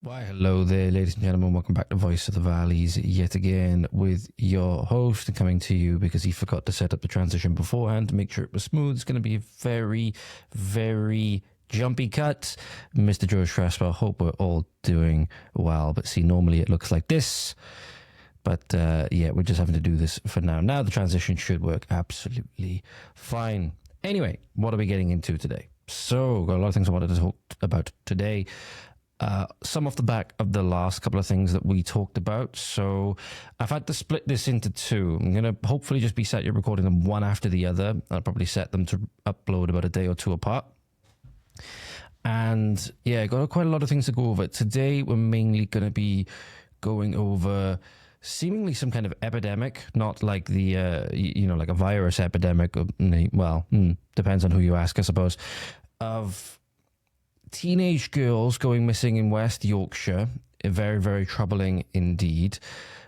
Why, hello there, ladies and gentlemen. Welcome back to Voice of the Valleys yet again with your host, coming to you because he forgot to set up the transition beforehand to make sure it was smooth. It's going to be a very, very jumpy cut. Mr. George Cresswell, hope we're all doing well. But see, normally it looks like this. But yeah, we're just having to do this for now. Now the transition should work absolutely fine. Anyway, what are we getting into today? So, got a lot of things I wanted to talk about today. Some off the back of the last couple of things that we talked about. So I've had to split this into two. I'm going to hopefully just be set recording them one after the other. I'll probably set them to upload about a day or two apart. And yeah, got quite a lot of things to go over. Today, we're mainly going to be going over seemingly some kind of epidemic, not like the, like a virus epidemic. Well, depends on who you ask, I suppose, of teenage girls going missing in West Yorkshire. Very, very troubling indeed.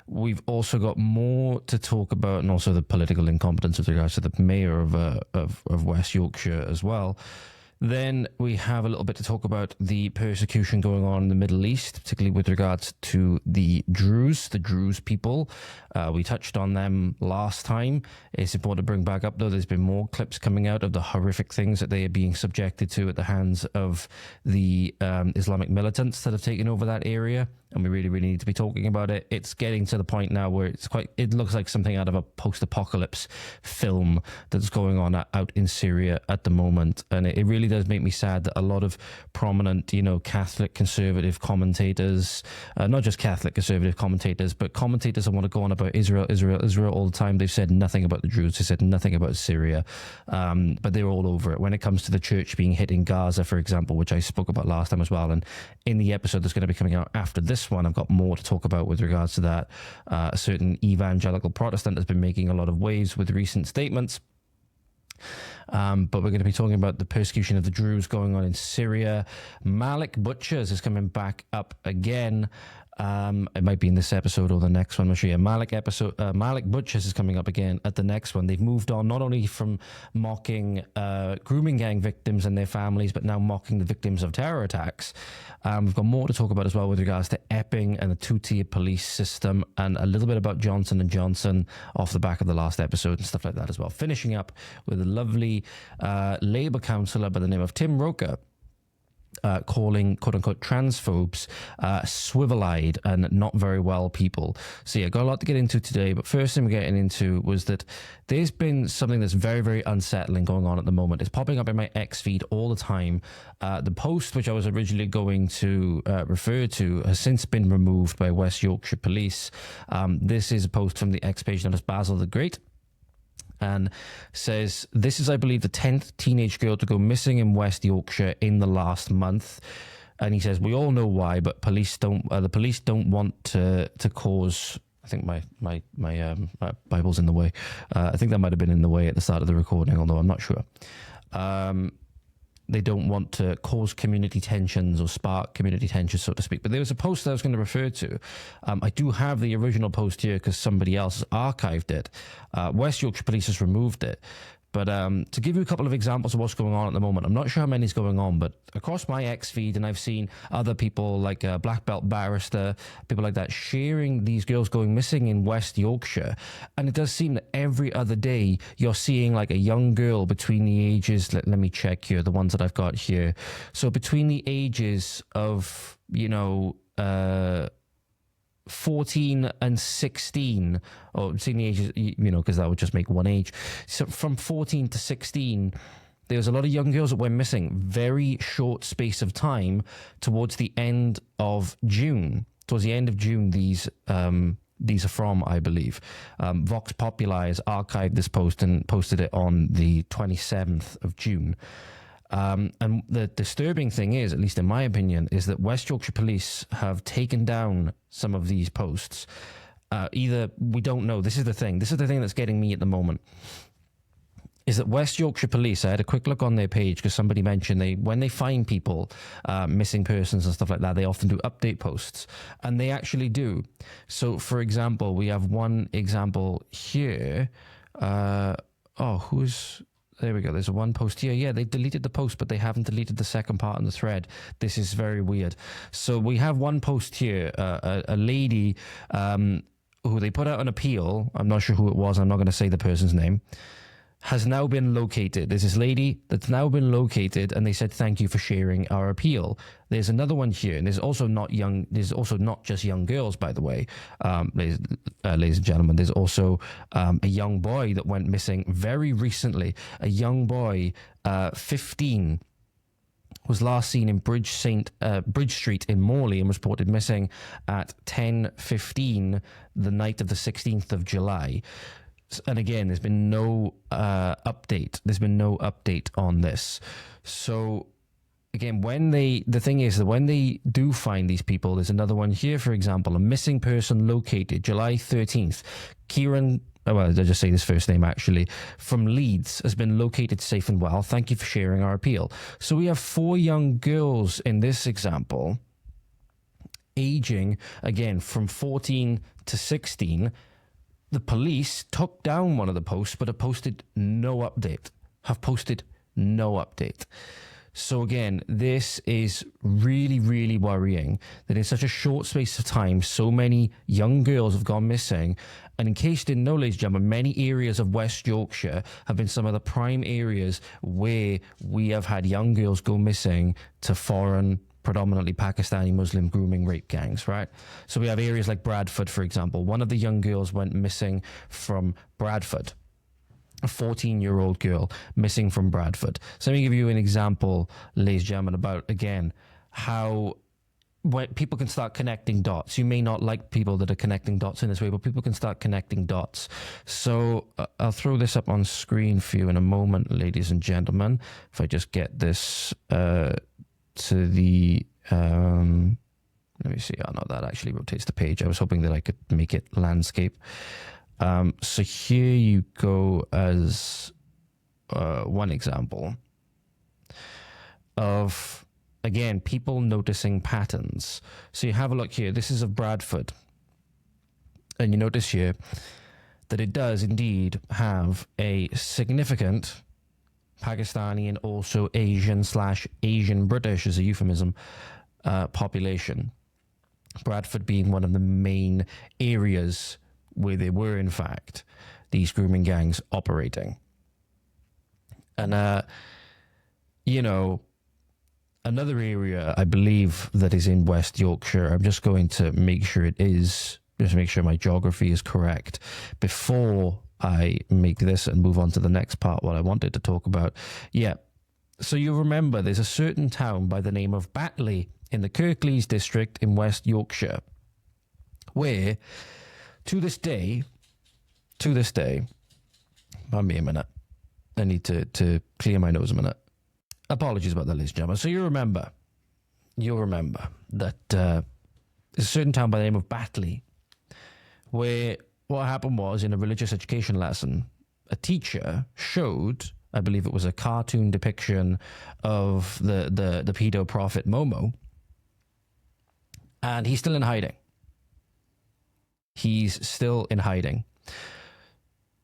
We've also got more to talk about, and also the political incompetence with regards to the mayor of West Yorkshire as well. Then we have a little bit to talk about the persecution going on in the Middle East, particularly with regards to the Druze people. We touched on them last time. It's important to bring back up, though. There's been more clips coming out of the horrific things that they are being subjected to at the hands of the Islamic militants that have taken over that area. And we really, really need to be talking about it. It's getting to the point now where it looks like something out of a post-apocalypse film that's going on out in Syria at the moment. And it really does make me sad that a lot of prominent, Catholic conservative commentators, not just Catholic conservative commentators, but commentators that want to go on about Israel all the time. They've said nothing about the Druze. They said nothing about Syria. But they're all over it. When it comes to the church being hit in Gaza, for example, which I spoke about last time as well. And in the episode that's going to be coming out after this one, I've got more to talk about with regards to that. A certain evangelical Protestant has been making a lot of waves with recent statements. But we're going to be talking about the persecution of the Druze going on in Syria. Malik Butchers is coming back up again. It might be in this episode or the next one. I'm sure. Malik Butchers is coming up again at the next one. They've moved on not only from mocking grooming gang victims and their families, but now mocking the victims of terror attacks. We've got more to talk about as well with regards to Epping and the two-tier police system, and a little bit about Johnson & Johnson off the back of the last episode and stuff like that as well. Finishing up with a lovely Labour councillor by the name of Tom Roca, calling quote-unquote transphobes swivel-eyed and not very well people. So yeah, got a lot to get into today, but first thing we're getting into was that there's been something that's very, very unsettling going on at the moment. It's popping up in my X feed all the time. The post, which I was originally going to refer to, has since been removed by West Yorkshire Police. This is a post from the X page known as Basil the Great, and says, "This is, I believe, the 10th teenage girl to go missing in West Yorkshire in the last month." And he says, "We all know why, but the police don't want to cause." I think my Bible's in the way. I think that might have been in the way at the start of the recording, although I'm not sure. They don't want to cause community tensions or spark community tensions, so to speak. But there was a post that I was going to refer to. I do have the original post here because somebody else has archived it. West Yorkshire Police has removed it. But to give you a couple of examples of what's going on at the moment, I'm not sure how many is going on, but across my X feed, and I've seen other people like a black belt barrister, people like that, sharing these girls going missing in West Yorkshire. And it does seem that every other day you're seeing like a young girl between the ages, let me check here, the ones that I've got here. So between the ages of, 14 and 16, or seeing the ages, because that would just make one age. So from 14 to 16, there's a lot of young girls that went missing. Very short space of time towards the end of June. Towards the end of June, these are from, I believe. Vox Populi has archived this post and posted it on the 27th of June. And the disturbing thing is, at least in my opinion, is that West Yorkshire Police have taken down some of these posts. Either, we don't know. This is the thing that's getting me at the moment, is that West Yorkshire Police, I had a quick look on their page because somebody mentioned when they find people, missing persons and stuff like that, they often do update posts, and they actually do. So, for example, we have one example here. There we go. There's one post here. Yeah, they deleted the post, but they haven't deleted the second part in the thread. This is very weird. So we have one post here, a lady who they put out an appeal. I'm not sure who it was. I'm not going to say the person's name. Has now been located. There's this lady that's now been located, and they said, thank you for sharing our appeal. There's another one here, and there's also not just young girls, by the way, ladies and gentlemen. There's also a young boy that went missing very recently. A young boy, 15, was last seen in Bridge Street in Morley and was reported missing at 10:15 the night of the 16th of July. And again, there's been no update. There's been no update on this. So again, the thing is that when they do find these people, there's another one here, for example, a missing person located July 13th. Kieran, well, I'll just say his first name actually, from Leeds, has been located safe and well. Thank you for sharing our appeal. So we have 4 young girls in this example, aging, again, from 14 to 16. The police took down one of the posts, but have posted no update. So again, this is really, really worrying that in such a short space of time, so many young girls have gone missing. And in case you didn't know, ladies and gentlemen, many areas of West Yorkshire have been some of the prime areas where we have had young girls go missing to foreign, predominantly Pakistani Muslim grooming rape gangs, right? So we have areas like Bradford, for example. One of the young girls went missing from Bradford. A 14-year-old girl missing from Bradford. So let me give you an example, ladies and gentlemen, about, again, how when people can start connecting dots. You may not like people that are connecting dots in this way, but people can start connecting dots. So I'll throw this up on screen for you in a moment, ladies and gentlemen. If I just get this to the let me see. Oh no, that actually rotates the page. I was hoping that I could make it landscape. So here you go as one example of, again, people noticing patterns. So you have a look here. This is of Bradford, and you notice here that it does indeed have a significant Pakistani and also Asian British as a euphemism population. Bradford being one of the main areas where there were, in fact, these grooming gangs operating. And, you know, another area I believe that is in West Yorkshire, I'm just going to make sure it is, just to make sure my geography is correct before I make this and move on to the next part, what I wanted to talk about. Yeah. So you remember there's a certain town by the name of Batley in the Kirklees district in West Yorkshire, where to this day, pardon me a minute, I need to clear my nose a minute. Apologies about that, ladies and gentlemen. So you'll remember that there's a certain town by the name of Batley, where what happened was, in a religious education lesson, a teacher showed, I believe it was a cartoon depiction of the pedo prophet Momo, and he's still in hiding. He's still in hiding.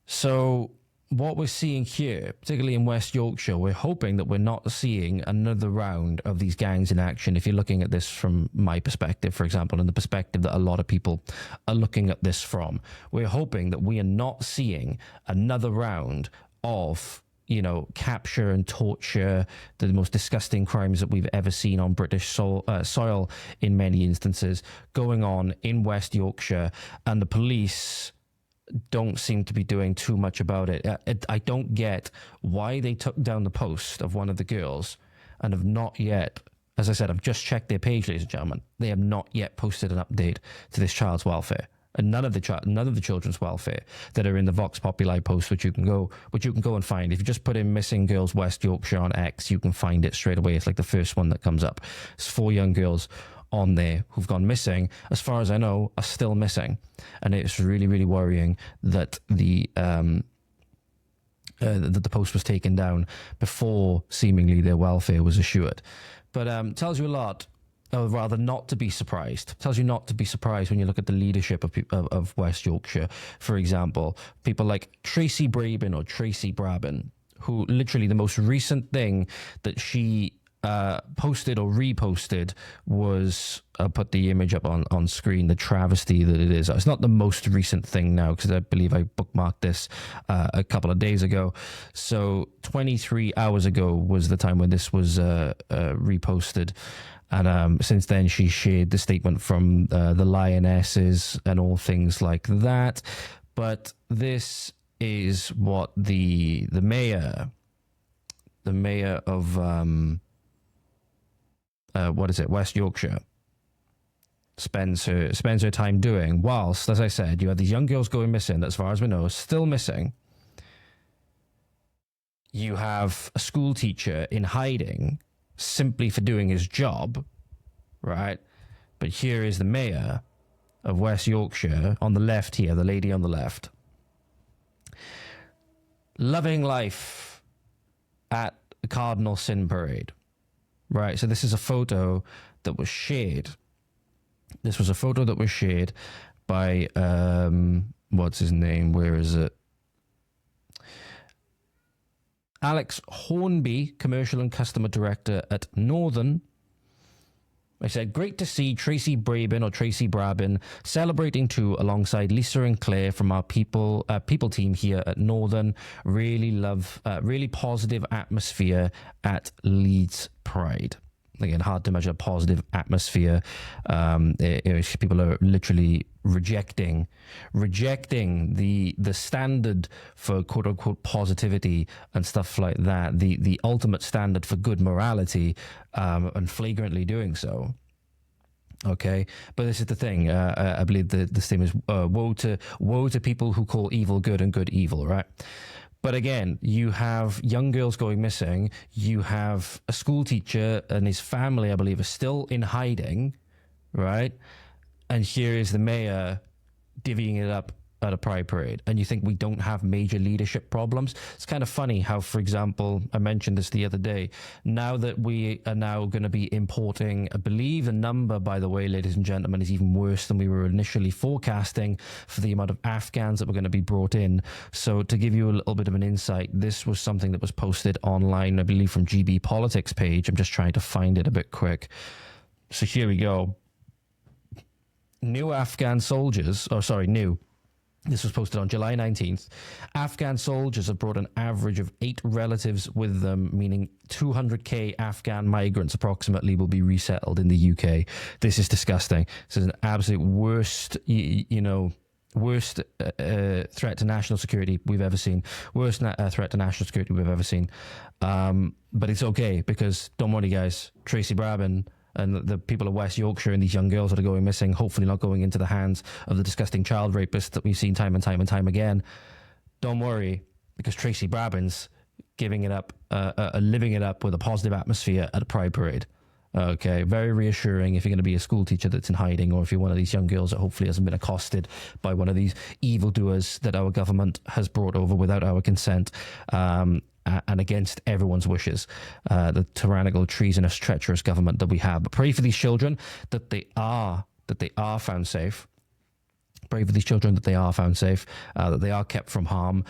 So what we're seeing here, particularly in West Yorkshire, we're hoping that we're not seeing another round of these gangs in action. If you're looking at this from my perspective, for example, and the perspective that a lot of people are looking at this from, we're hoping that we are not seeing another round of, you know, capture and torture, the most disgusting crimes that we've ever seen on British soil in many instances, going on in West Yorkshire, and the police don't seem to be doing too much about it. I don't get why they took down the post of one of the girls and have not yet, as I said, I've just checked their page, ladies and gentlemen, they have not yet posted an update to this child's welfare. And none of the children's welfare that are in the Vox Populi post, which you can go and find. If you just put in missing girls West Yorkshire on X, you can find it straight away. It's like the first one that comes up. It's 4 young girls on there who've gone missing, as far as I know, are still missing. And it's really, really worrying that the post was taken down before seemingly their welfare was assured. But tells you a lot, or rather not to be surprised. Tells you not to be surprised when you look at the leadership of West Yorkshire. For example, people like Tracy Brabin or Tracy Brabin, who literally the most recent thing that she posted or reposted was, I'll put the image up on screen, the travesty that it is. It's not the most recent thing now, because I believe I bookmarked this a couple of days ago. So 23 hours ago was the time when this was reposted. And since then, she shared the statement from the Lionesses and all things like that. But this is what the mayor of West Yorkshire spends her time doing, whilst, as I said, you have these young girls going missing that, as far as we know, are still missing. You have a school teacher in hiding simply for doing his job, right? But here is the mayor of West Yorkshire on the left here, the lady on the left, loving life at the Cardinal Sin Parade. Right, so this is a photo that was shared. This was a photo that was shared by, what's his name? Where is it? Alex Hornby, Commercial and Customer Director at Northern. I said, great to see Tracy Brabin celebrating too alongside Lisa and Claire from our people team here at Northern. Really positive atmosphere at Leeds Pride. Again, hard to measure positive atmosphere. People are literally rejecting the standard for quote unquote positivity and stuff like that. The ultimate standard for good morality, and flagrantly doing so. Okay, but this is the thing. I believe the theme is woe to people who call evil good and good evil, right? But again, you have young girls going missing. You have a school teacher and his family, I believe, are still in hiding, right? And here is the mayor divvying it up at a pride parade. And you think we don't have major leadership problems? It's kind of funny how, for example, I mentioned this the other day, now that we are now going to be importing, I believe the number, by the way, ladies and gentlemen, is even worse than we were initially forecasting for the amount of Afghans that were going to be brought in. So to give you a little bit of an insight, this was something that was posted online, I believe, from GB Politics page. I'm just trying to find it a bit quick. So here we go. This was posted on July 19th. Afghan soldiers have brought an average of 8 relatives with them, meaning 200k Afghan migrants approximately will be resettled in the UK. This is disgusting. This is an absolute worst, worst threat to national security we've ever seen. Worst threat to national security we've ever seen. But it's okay, because don't worry, guys. Tracy Brabin and the people of West Yorkshire and these young girls that are going missing, hopefully not going into the hands of the disgusting child rapists that we've seen time and time and time again. Don't worry, because Tracy Brabin's giving it up, living it up with a positive atmosphere at a pride parade. Okay, very reassuring if you're going to be a school teacher that's in hiding, or if you're one of these young girls that hopefully hasn't been accosted by one of these evildoers that our government has brought over without our consent. And against everyone's wishes, the tyrannical, treasonous, treacherous government that we have. But pray for these children that they are found safe. Pray for these children that they are found safe, that they are kept from harm.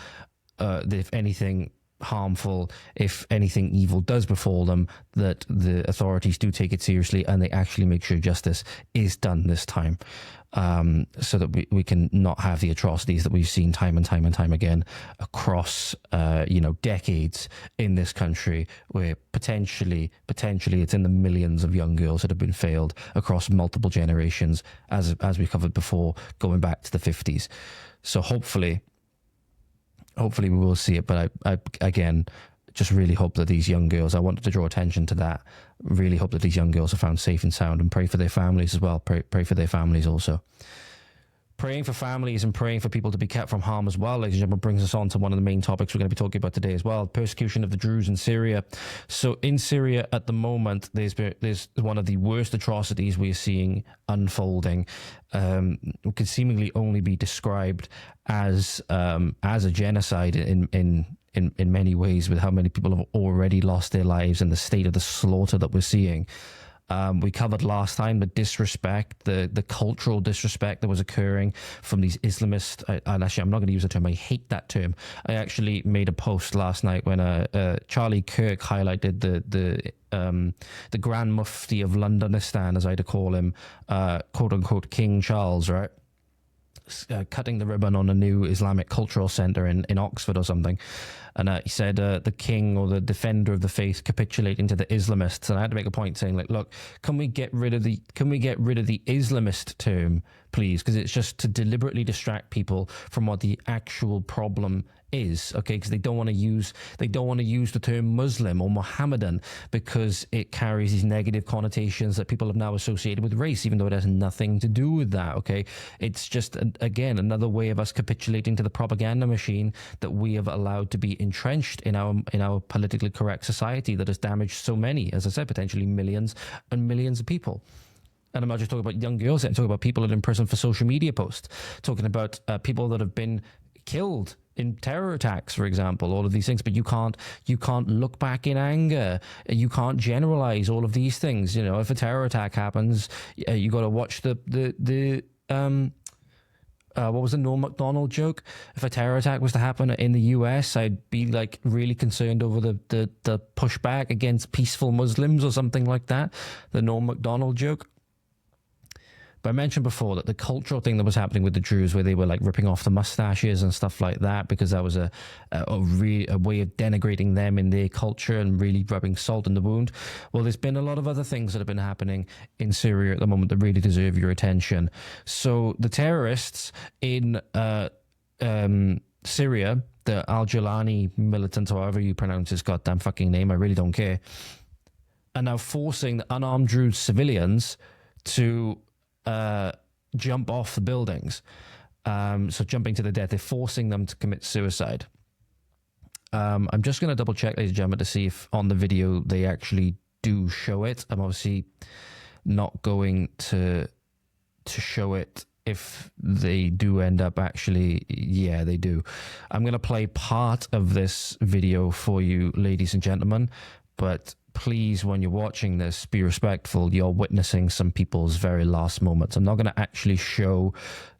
That if anything harmful, if anything evil does befall them, that the authorities do take it seriously and they actually make sure justice is done this time, so that we can not have the atrocities that we've seen time and time and time again across decades in this country, where potentially it's in the millions of young girls that have been failed across multiple generations, as we covered before, going back to the 50s. So hopefully we will see it. But I again, just really hope that these young girls, I wanted to draw attention to that, really hope that these young girls are found safe and sound, and pray for their families as well. Pray for their families also. Praying for families and praying for people to be kept from harm as well, ladies and gentlemen, brings us on to one of the main topics we're going to be talking about today as well: persecution of the Druze in Syria. So in Syria at the moment, there's one of the worst atrocities we are seeing unfolding. It could seemingly only be described as a genocide in many ways, with how many people have already lost their lives and the state of the slaughter that we're seeing. We covered last time the disrespect, the cultural disrespect that was occurring from these Islamist. And actually, I'm not going to use the term. I hate that term. I actually made a post last night when Charlie Kirk highlighted the Grand Mufti of Londonistan, as I had to call him, quote unquote King Charles, right? Cutting the ribbon on a new Islamic cultural centre in Oxford or something. And he said the king or the defender of the faith capitulating to the Islamists. And I had to make a point saying, like, look, can we get rid of the Islamist term, please? Because it's just to deliberately distract people from what the actual problem is, okay? Because they don't want to use the term Muslim or Mohammedan because it carries these negative connotations that people have now associated with race, even though it has nothing to do with that, okay? It's just, again, another way of us capitulating to the propaganda machine that we have allowed to be entrenched in our politically correct society that has damaged so many, as I said, potentially millions and millions of people. And I'm not just talking about young girls, I'm talking about people that are in prison for social media posts, talking about people that have been killed in terror attacks, for example, all of these things. But you can't look back in anger. You can't generalize all of these things. You know, if a terror attack happens, you got to watch the what was the Norm Macdonald joke? If a terror attack was to happen in the US, I'd be like really concerned over the pushback against peaceful Muslims or something like that. The Norm Macdonald joke. But I mentioned before that the cultural thing that was happening with the Druze, where they were like ripping off the mustaches and stuff like that, because that was a way of denigrating them in their culture and really rubbing salt in the wound. Well, there's been a lot of other things that have been happening in Syria at the moment that really deserve your attention. So the terrorists in Syria, the Al-Jilani militants, or however you pronounce his goddamn fucking name, I really don't care, are now forcing the unarmed Druze civilians to jump off the buildings. So jumping to the death, they're forcing them to commit suicide. I'm just going to double check, ladies and gentlemen, to see if on the video they actually do show it. I'm obviously not going to show it if they do end up actually, yeah, they do. I'm going to play part of this video for you, ladies and gentlemen, but please, when you're watching this, be respectful. You're witnessing some people's very last moments. I'm not going to actually show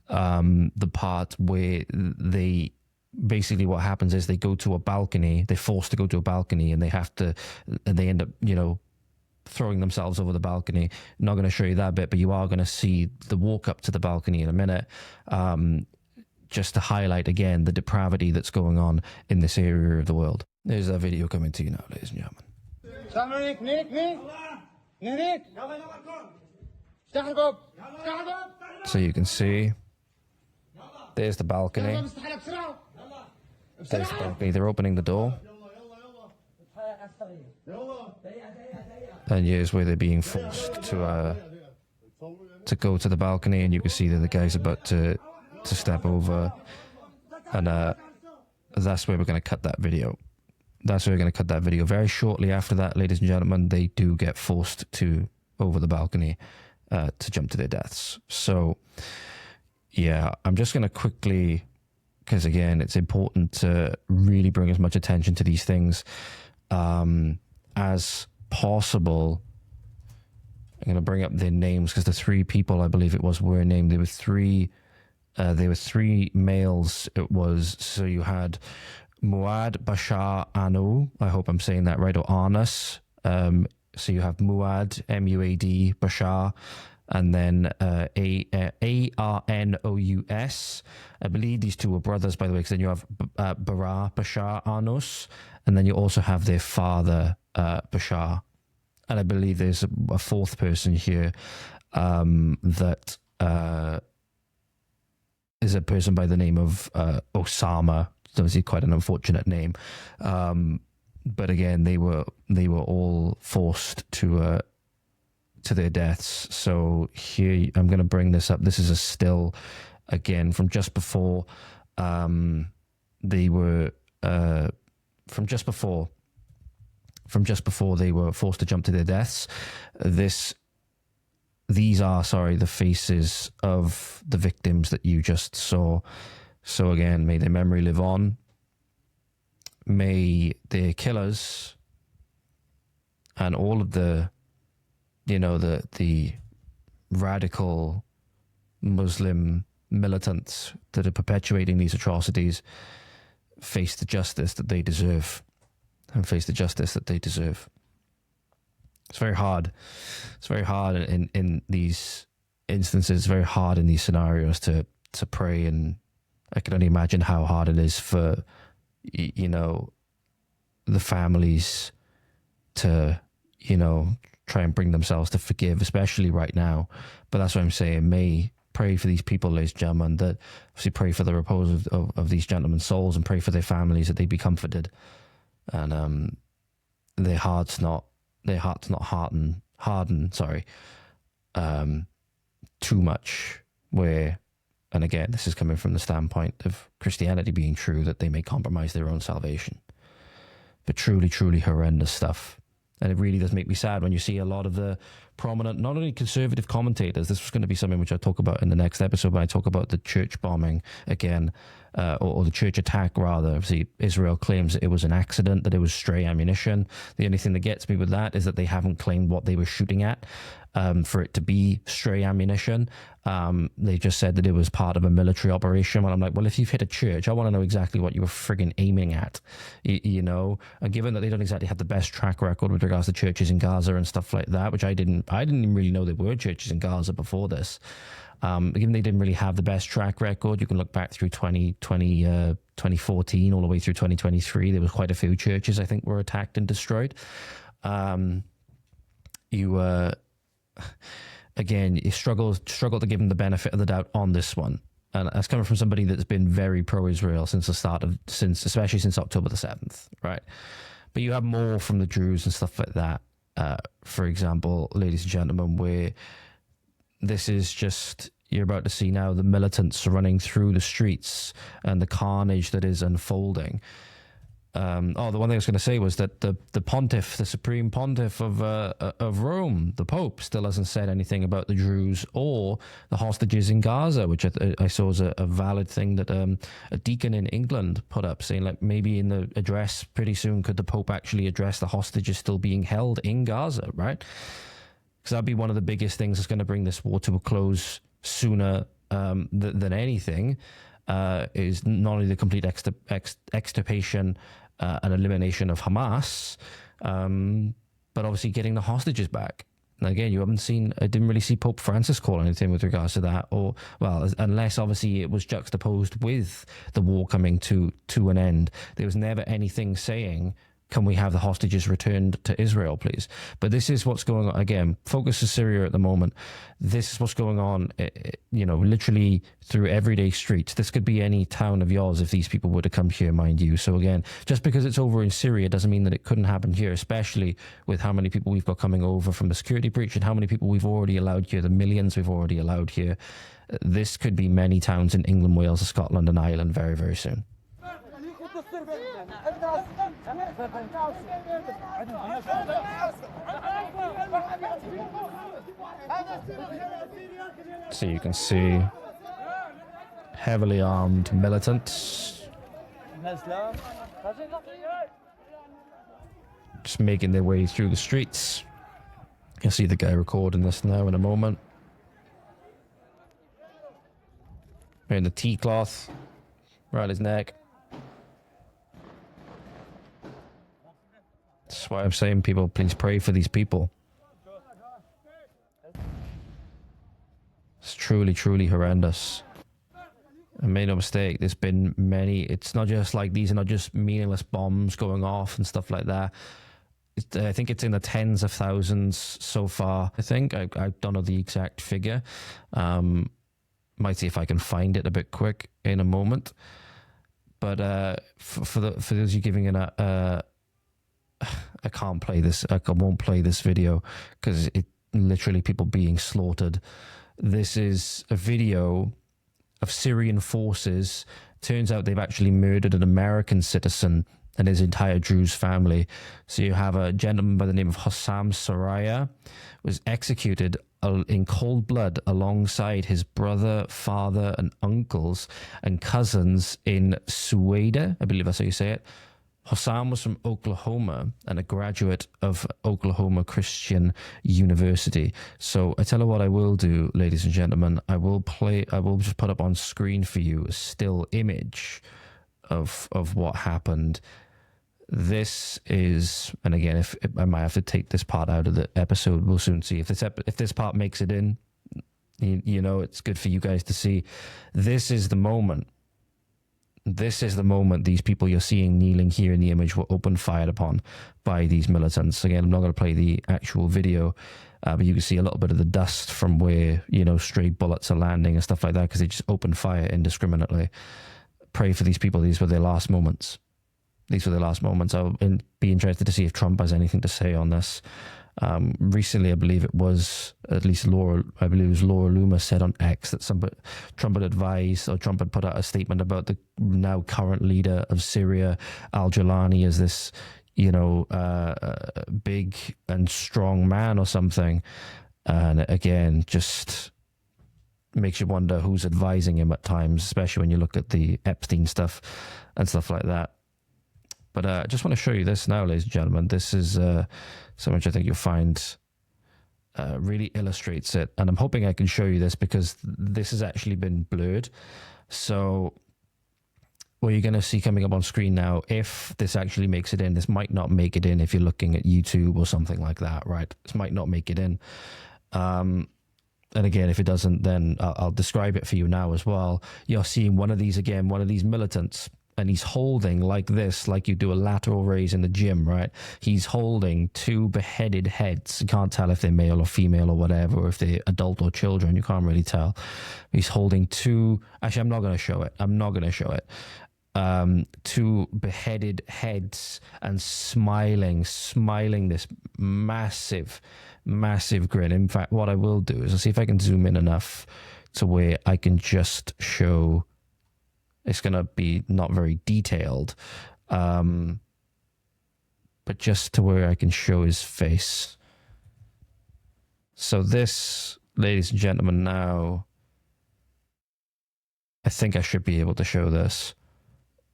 the part where they basically, what happens is they go to a balcony, they're forced to go to a balcony, and they end up, you know, throwing themselves over the balcony. I'm not going to show you that bit, but you are going to see the walk up to the balcony in a minute, just to highlight again the depravity that's going on in this area of the world. There's that video coming to you now, ladies and gentlemen. So you can see, there's the balcony. There's the balcony. They're opening the door. And here's where they're being forced to go to the balcony, and you can see that the guy's about to step over. And that's where we're going to cut that video. That's where we're going to cut that video. Very shortly after that, ladies and gentlemen, they do get forced to over the balcony to jump to their deaths. So, yeah, I'm just going to quickly, because again, it's important to really bring as much attention to these things as possible. I'm going to bring up their names because the three people, I believe it was, were named. There were three males. It was, so you had Muad Bashar Anu, I hope I'm saying that right, or Arnus. So you have Muad, M-U-A-D, Bashar, and then A-R-N-O-U-S. I believe these two were brothers, by the way, because then you have Bara Bashar Arnus, and then you also have their father, Bashar. And I believe there's a fourth person here that is a person by the name of Osama. It's obviously quite an unfortunate name, but again, they were all forced to their deaths. So here, I'm going to bring this up. This is a still, again, from just before they were from just before they were forced to jump to their deaths. These are, the faces of the victims that you just saw. So again, may their memory live on. May their killers and all of the you know, the radical Muslim militants that are perpetuating these atrocities face the justice that they deserve, and face the justice that they deserve. It's very hard. It's very hard in these instances. It's very hard in these scenarios to pray, and I can only imagine how hard it is for, you know, the families to, you know, try and bring themselves to forgive, especially right now. But that's what I'm saying. May pray for these people, ladies and gentlemen, that obviously pray for the repose of these gentlemen's souls, and pray for their families that they be comforted, and their hearts not harden too much, where, and again, this is coming from the standpoint of Christianity being true, that they may compromise their own salvation. But truly, truly horrendous stuff. And it really does make me sad when you see a lot of the prominent, not only conservative commentators, this was going to be something which I'll talk about in the next episode when I talk about the church bombing again, or the church attack rather. Obviously, Israel claims that it was an accident, that it was stray ammunition. The only thing that gets me with that is that they haven't claimed what they were shooting at for it to be stray ammunition. They just said that it was part of a military operation. Well, I'm like, well, if you've hit a church, I want to know exactly what you were friggin' aiming at, you know. And given that they don't exactly have the best track record with regards to churches in Gaza and stuff like that, which I didn't even really know there were churches in Gaza before this. Given they didn't really have the best track record, you can look back through 2014 all the way through 2023. There was quite a few churches I think were attacked and destroyed. Again, you struggle to give them the benefit of the doubt on this one, and that's coming from somebody that's been very pro-Israel especially since October the 7th, right? But you have more from the Druze and stuff like that. For example, ladies and gentlemen, where this is just, you're about to see now the militants running through the streets and the carnage that is unfolding. The one thing I was going to say was that the pontiff, the supreme pontiff of Rome, the Pope, still hasn't said anything about the Druze or the hostages in Gaza, which I saw as a valid thing that a deacon in England put up, saying like maybe in the address pretty soon could the Pope actually address the hostages still being held in Gaza, right? Because that'd be one of the biggest things that's going to bring this war to a close sooner than anything, is not only the complete extirpation and elimination of Hamas, but obviously getting the hostages back. And again, I didn't really see Pope Francis call anything with regards to that, or, well, unless obviously it was juxtaposed with the war coming to an end. There was never anything saying, can we have the hostages returned to Israel, please? But this is what's going on. Again, focus is Syria at the moment. This is what's going on, you know, literally through everyday streets. This could be any town of yours if these people were to come here, mind you. So again, just because it's over in Syria doesn't mean that it couldn't happen here, especially with how many people we've got coming over from the security breach and how many people we've already allowed here, the millions we've already allowed here. This could be many towns in England, Wales, Scotland and Ireland very, very soon. So you can see heavily armed militants just making their way through the streets. You'll see the guy recording this now in a moment. Wearing the tea cloth around his neck. That's why I'm saying, people, please pray for these people. It's truly, truly horrendous. And make no mistake, there's been many. It's not just like, these are not just meaningless bombs going off and stuff like that. I think it's in the tens of thousands so far. I think I don't know the exact figure. Might see if I can find it a bit quick in a moment. But for those of you giving it I can't play this. I won't play this video because it literally people being slaughtered. This is a video of Syrian forces. Turns out they've actually murdered an American citizen and his entire Druze family. So you have a gentleman by the name of Hossam Soraya was executed in cold blood alongside his brother, father and uncles and cousins in Sueda, I believe that's how you say it, Hossam was from Oklahoma and a graduate of Oklahoma Christian University. So I tell you what I will do, ladies and gentlemen. I will just put up on screen for you a still image of what happened. This is, and again, if I might have to take this part out of the episode, we'll soon see if this part makes it in. You know, it's good for you guys to see. This is the moment. This is the moment these people you're seeing kneeling here in the image were open fired upon by these militants. Again, I'm not going to play the actual video, but you can see a little bit of the dust from where, you know, stray bullets are landing and stuff like that because they just open fire indiscriminately. Pray for these people. These were their last moments. These were their last moments. I'll be interested to see if Trump has anything to say on this. Recently, I believe it was Laura Loomer said on X that Trump had advised, or Trump had put out a statement about the now current leader of Syria, al-Jilani, as this, you know, big and strong man or something. And again, just makes you wonder who's advising him at times, especially when you look at the Epstein stuff and stuff like that. But I just want to show you this now, ladies and gentlemen. This is something which I think you'll find really illustrates it. And I'm hoping I can show you this because this has actually been blurred. So what you're going to see coming up on screen now, if this actually makes it in, this might not make it in if you're looking at YouTube or something like that, right? This might not make it in. And again, if it doesn't, then I'll describe it for you now as well. You're seeing one of these again, one of these militants. And he's holding like this, like you do a lateral raise in the gym, right? He's holding two beheaded heads. You can't tell if they're male or female or whatever, or if they're adult or children. You can't really tell. He's holding two... Actually, I'm not going to show it. I'm not going to show it. Two beheaded heads and smiling this massive, massive grin. In fact, what I will do is I'll see if I can zoom in enough to where I can just show... It's going to be not very detailed, but just to where I can show his face. So this, ladies and gentlemen, now, I think I should be able to show this.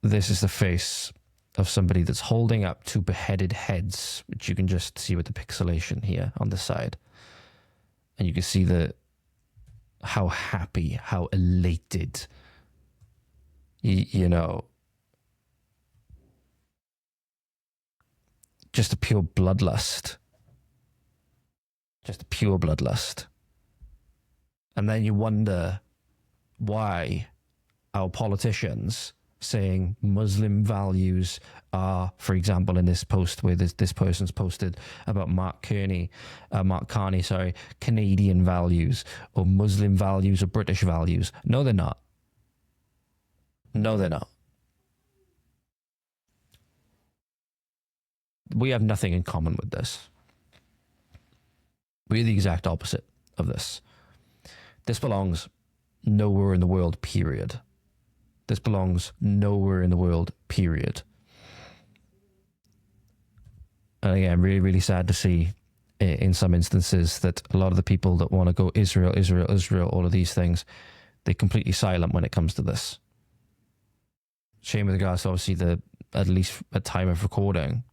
This is the face of somebody that's holding up two beheaded heads, which you can just see with the pixelation here on the side. And you can see how happy, how elated... You know, just a pure bloodlust. Just a pure bloodlust. And then you wonder why our politicians saying Muslim values are, for example, in this post where this person's posted about Mark Carney, Canadian values, or Muslim values, or British values. No, they're not. No, they're not. We have nothing in common with this. We're the exact opposite of this. This belongs nowhere in the world, period. This belongs nowhere in the world, period. And again, really, really sad to see in some instances that a lot of the people that want to go Israel, all of these things, they're completely silent when it comes to this. Shame with regards to obviously at least at time of recording,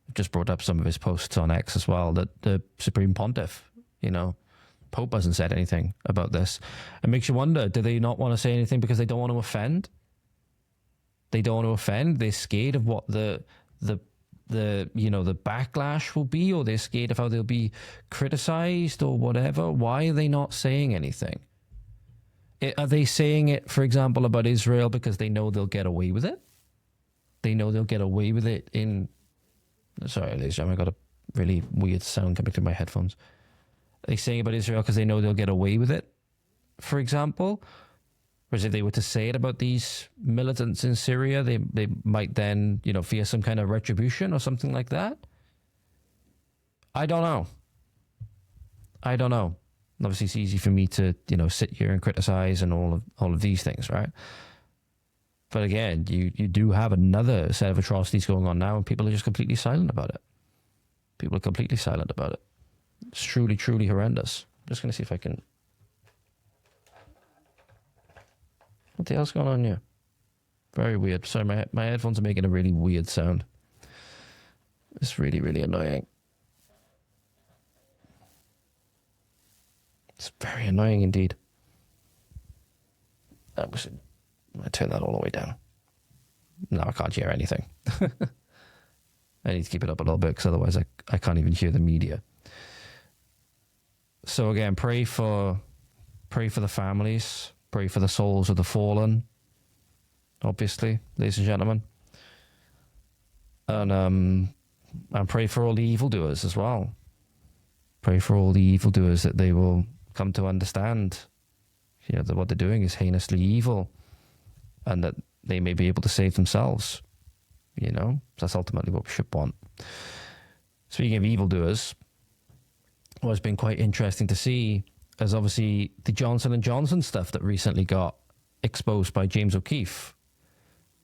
I've just brought up some of his posts on X as well, that the Supreme Pontiff, you know, Pope hasn't said anything about this. It makes you wonder, do they not want to say anything because they don't want to offend? They don't want to offend? They're scared of what the you know, the backlash will be, or they're scared of how they'll be criticized or whatever? Why are they not saying anything? Are they saying it, for example, about Israel because they know they'll get away with it? They know they'll get away with it in... Sorry, ladies and gentlemen, I got a really weird sound coming through my headphones. Are they saying about Israel because they know they'll get away with it, for example? Whereas if they were to say it about these militants in Syria, they might then, you know, fear some kind of retribution or something like that? I don't know. I don't know. Obviously, it's easy for me to, you know, sit here and criticize and all of these things, right? But again, you do have another set of atrocities going on now, and people are just completely silent about it. People are completely silent about it. It's truly, truly horrendous. I'm just going to see if I can... What the hell's going on here? Very weird. Sorry, my headphones are making a really weird sound. It's really, really annoying. It's very annoying indeed. I turn that all the way down. Now I can't hear anything. I need to keep it up a little bit because otherwise I can't even hear the media. So again, pray for the families, pray for the souls of the fallen, obviously, ladies and gentlemen. And pray for all the evildoers as well. Pray for all the evildoers that they will come to understand, that what they're doing is heinously evil, and that they may be able to save themselves. That's ultimately what we should want. Speaking of evildoers, what's been quite interesting to see is obviously the Johnson & Johnson stuff that recently got exposed by James O'Keefe.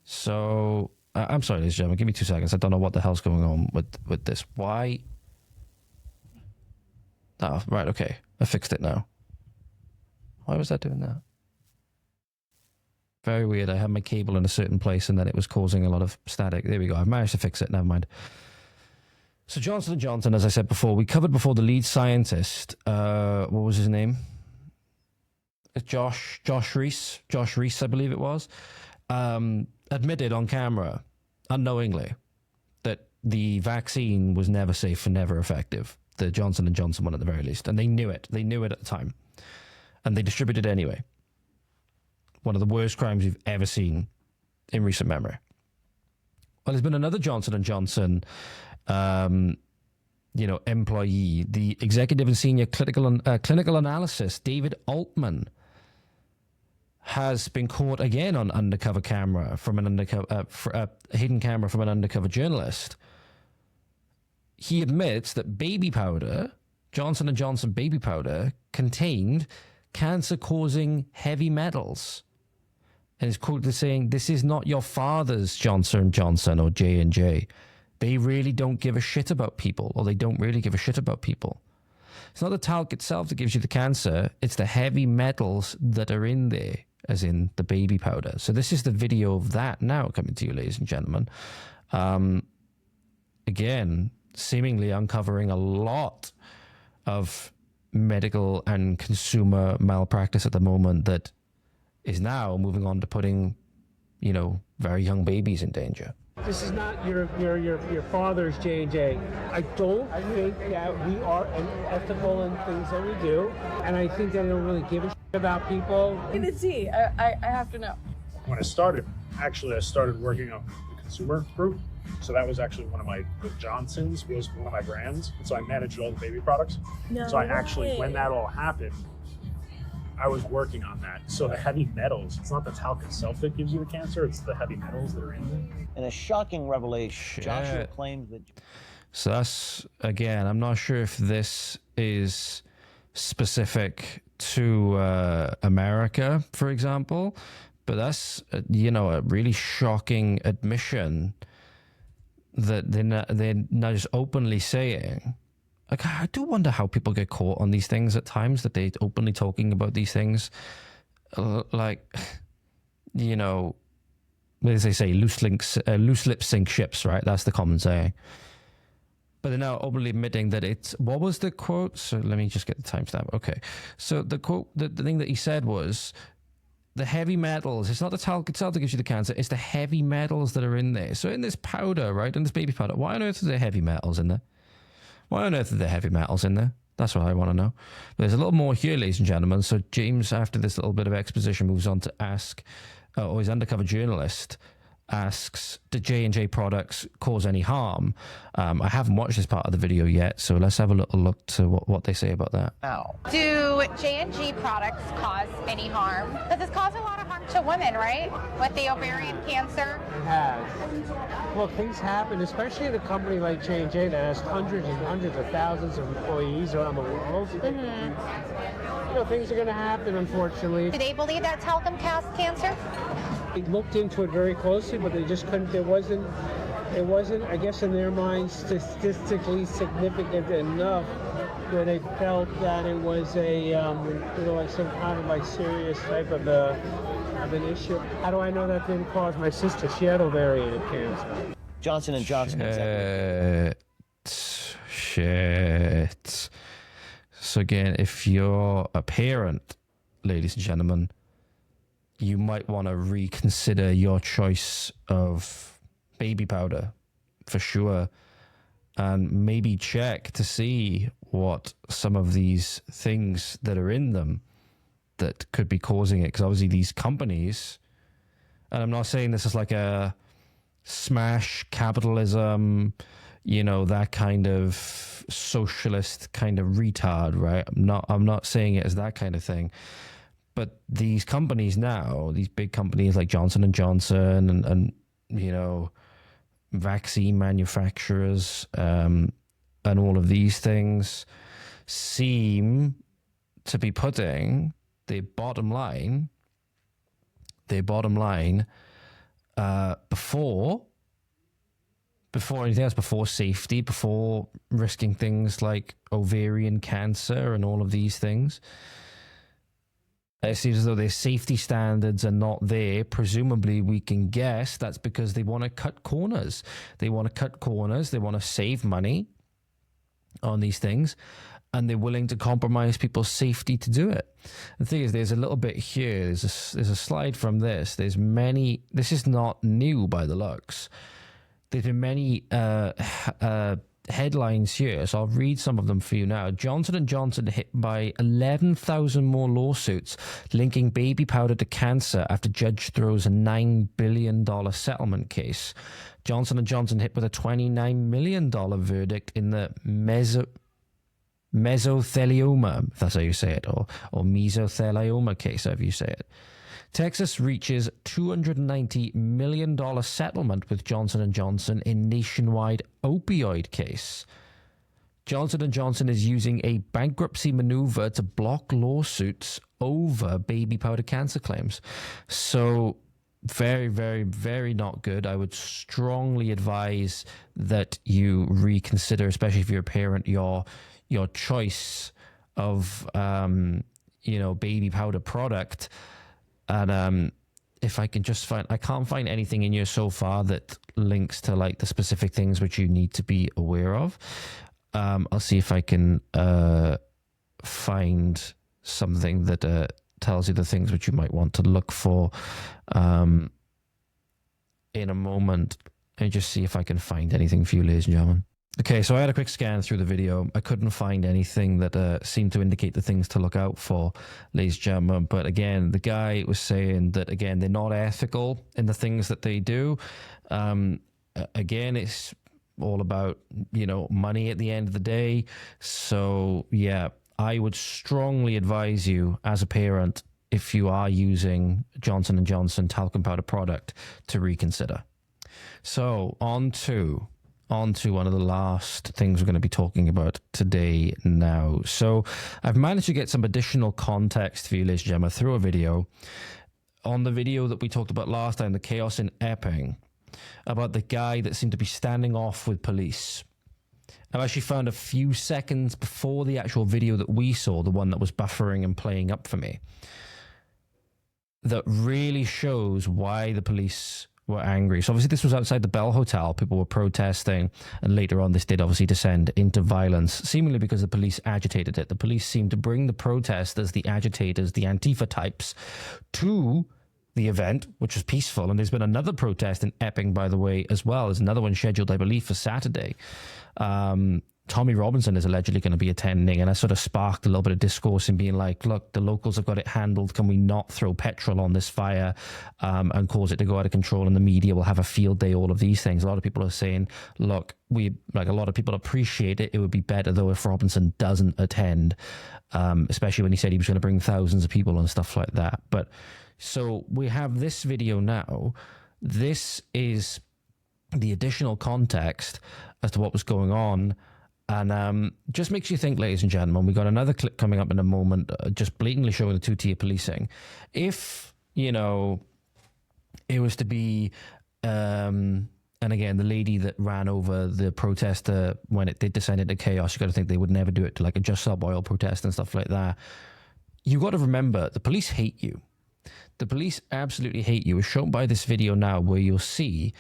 So, I'm sorry, ladies and gentlemen, give me 2 seconds. I don't know what the hell's going on with this. Why? Oh, right, okay. I fixed it now. Why was that doing that? Very weird. I had my cable in a certain place and then it was causing a lot of static. There we go. I've managed to fix it. Never mind. So Johnson & Johnson, as I said before, we covered before the lead scientist. What was his name? Josh Reese, I believe it was, admitted on camera, unknowingly, that the vaccine was never safe and never effective. The Johnson & Johnson one at the very least. And they knew it. They knew it at the time. And they distributed it anyway. One of the worst crimes we've ever seen in recent memory. Well, there's been another Johnson & Johnson employee, the executive and senior clinical analyst, David Altman, has been caught again on undercover camera from an hidden camera from an undercover journalist. He admits that baby powder, Johnson & Johnson baby powder, contained cancer-causing heavy metals. And is quoted as saying, "This is not your father's Johnson & Johnson or J&J. They really don't give a shit about people, or they don't really give a shit about people. It's not the talc itself that gives you the cancer, it's the heavy metals that are in there, as in the baby powder." So this is the video of that now coming to you, ladies and gentlemen. Again, seemingly uncovering a lot of medical and consumer malpractice at the moment that is now moving on to putting, very young babies in danger. This is not your father's J&J. I don't think that we are unethical in things that we do, and I think that they don't really give a shit about people. It's he. I have to know. When I started working on the consumer group. So that was actually the Johnson's was one of my brands. And so I managed all the baby products. No so I actually, way. when that all happened, I was working on that. So the heavy metals, it's not the talc itself that gives you the cancer, it's the heavy metals that are in there. In a shocking revelation, Joshua claims that... So that's, again, I'm not sure if this is specific to America, for example, but that's, a really shocking admission that they're not just openly saying. Like, I do wonder how people get caught on these things at times, that they're openly talking about these things. As they say, loose lips sink ships, right? That's the common saying. But they're now openly admitting that it's... What was the quote? So let me just get the timestamp. Okay. So the quote, the thing that he said was, the heavy metals, it's not the talc itself that gives you the cancer, it's the heavy metals that are in there. So in this powder, right, in this baby powder, why on earth are there heavy metals in there? Why on earth are there heavy metals in there? That's what I want to know. But there's a little more here, ladies and gentlemen. So James, after this little bit of exposition, moves on to ask, or his undercover journalist asks, did J&J products cause any harm? I haven't watched this part of the video yet, so let's have a little look to what they say about that. Do J&J products cause any harm? Because it's caused a lot of harm to women, right? With the ovarian cancer. It has. Well, things happen, especially in a company like J&J that has hundreds and hundreds of thousands of employees around the world. Things are going to happen, unfortunately. Do they believe that talcum causes cancer? They looked into it very closely, but they just couldn't. It wasn't, I guess, in their minds, statistically significant enough where they felt that it was a, some kind of serious type of an issue. How do I know that didn't cause my sister? She had ovarian cancer. Johnson & Johnson Shit. So again, if you're a parent, ladies and gentlemen, you might want to reconsider your choice of baby powder for sure, and maybe check to see what some of these things that are in them that could be causing it. Because obviously these companies, and I'm not saying this is like a smash capitalism, you know, that kind of socialist kind of retard, right? I'm not saying it as that kind of thing. But these companies now, these big companies like Johnson & Johnson and you know, vaccine manufacturers and all of these things seem to be putting their bottom line before anything else, before safety, before risking things like ovarian cancer and all of these things. It seems as though their safety standards are not there. Presumably, we can guess that's because they want to cut corners. They want to save money on these things, and they're willing to compromise people's safety to do it. The thing is, there's a little bit here. There's a slide from this. This is not new by the looks. There's been many headlines here, so I'll read some of them for you now. Johnson & Johnson hit by 11,000 more lawsuits linking baby powder to cancer after judge throws a $9 billion settlement case. Johnson & Johnson hit with a $29 million verdict in the mesothelioma, if that's how you say it, or mesothelioma case, however you say it. Texas reaches $290 million settlement with Johnson & Johnson in nationwide opioid case. Johnson & Johnson is using a bankruptcy maneuver to block lawsuits over baby powder cancer claims. So very, very, very not good. I would strongly advise that you reconsider, especially if you're a parent, your choice of baby powder product. And if I can just I can't find anything in here so far that links to like the specific things which you need to be aware of. I'll see if I can find something that tells you the things which you might want to look for in a moment, and just see if I can find anything for you, ladies and gentlemen. Okay, so I had a quick scan through the video. I couldn't find anything that seemed to indicate the things to look out for, ladies and gentlemen. But again, the guy was saying that, again, they're not ethical in the things that they do. Again, it's all about, money at the end of the day. So, yeah, I would strongly advise you as a parent, if you are using Johnson & Johnson talcum powder product, to reconsider. So, on to one of the last things we're going to be talking about today now. So I've managed to get some additional context for you, ladies and gentlemen, through a video. On the video that we talked about last time, the chaos in Epping, about the guy that seemed to be standing off with police. I've actually found a few seconds before the actual video that we saw, the one that was buffering and playing up for me, that really shows why the police were angry. So obviously this was outside the Bell Hotel. People were protesting, and later on this did obviously descend into violence, seemingly because the police agitated it. The police seemed to bring the protesters, the agitators, the Antifa types, to the event, which was peaceful. And there's been another protest in Epping, by the way, as well. There's another one scheduled, I believe, for Saturday. Tommy Robinson is allegedly going to be attending, and I sort of sparked a little bit of discourse in being like, look, the locals have got it handled. Can we not throw petrol on this fire and cause it to go out of control, and the media will have a field day, all of these things. A lot of people are saying, look, a lot of people appreciate it. It would be better, though, if Robinson doesn't attend, especially when he said he was going to bring thousands of people and stuff like that. But so we have this video now. This is the additional context as to what was going on. And just makes you think, ladies and gentlemen. We got another clip coming up in a moment, just blatantly showing the two-tier policing. If, it was to be, and again, the lady that ran over the protester when it did descend into chaos, you got to think they would never do it to like a Just Stop Oil protest and stuff like that. You got to remember, the police hate you. The police absolutely hate you. It's shown by this video now, where you'll see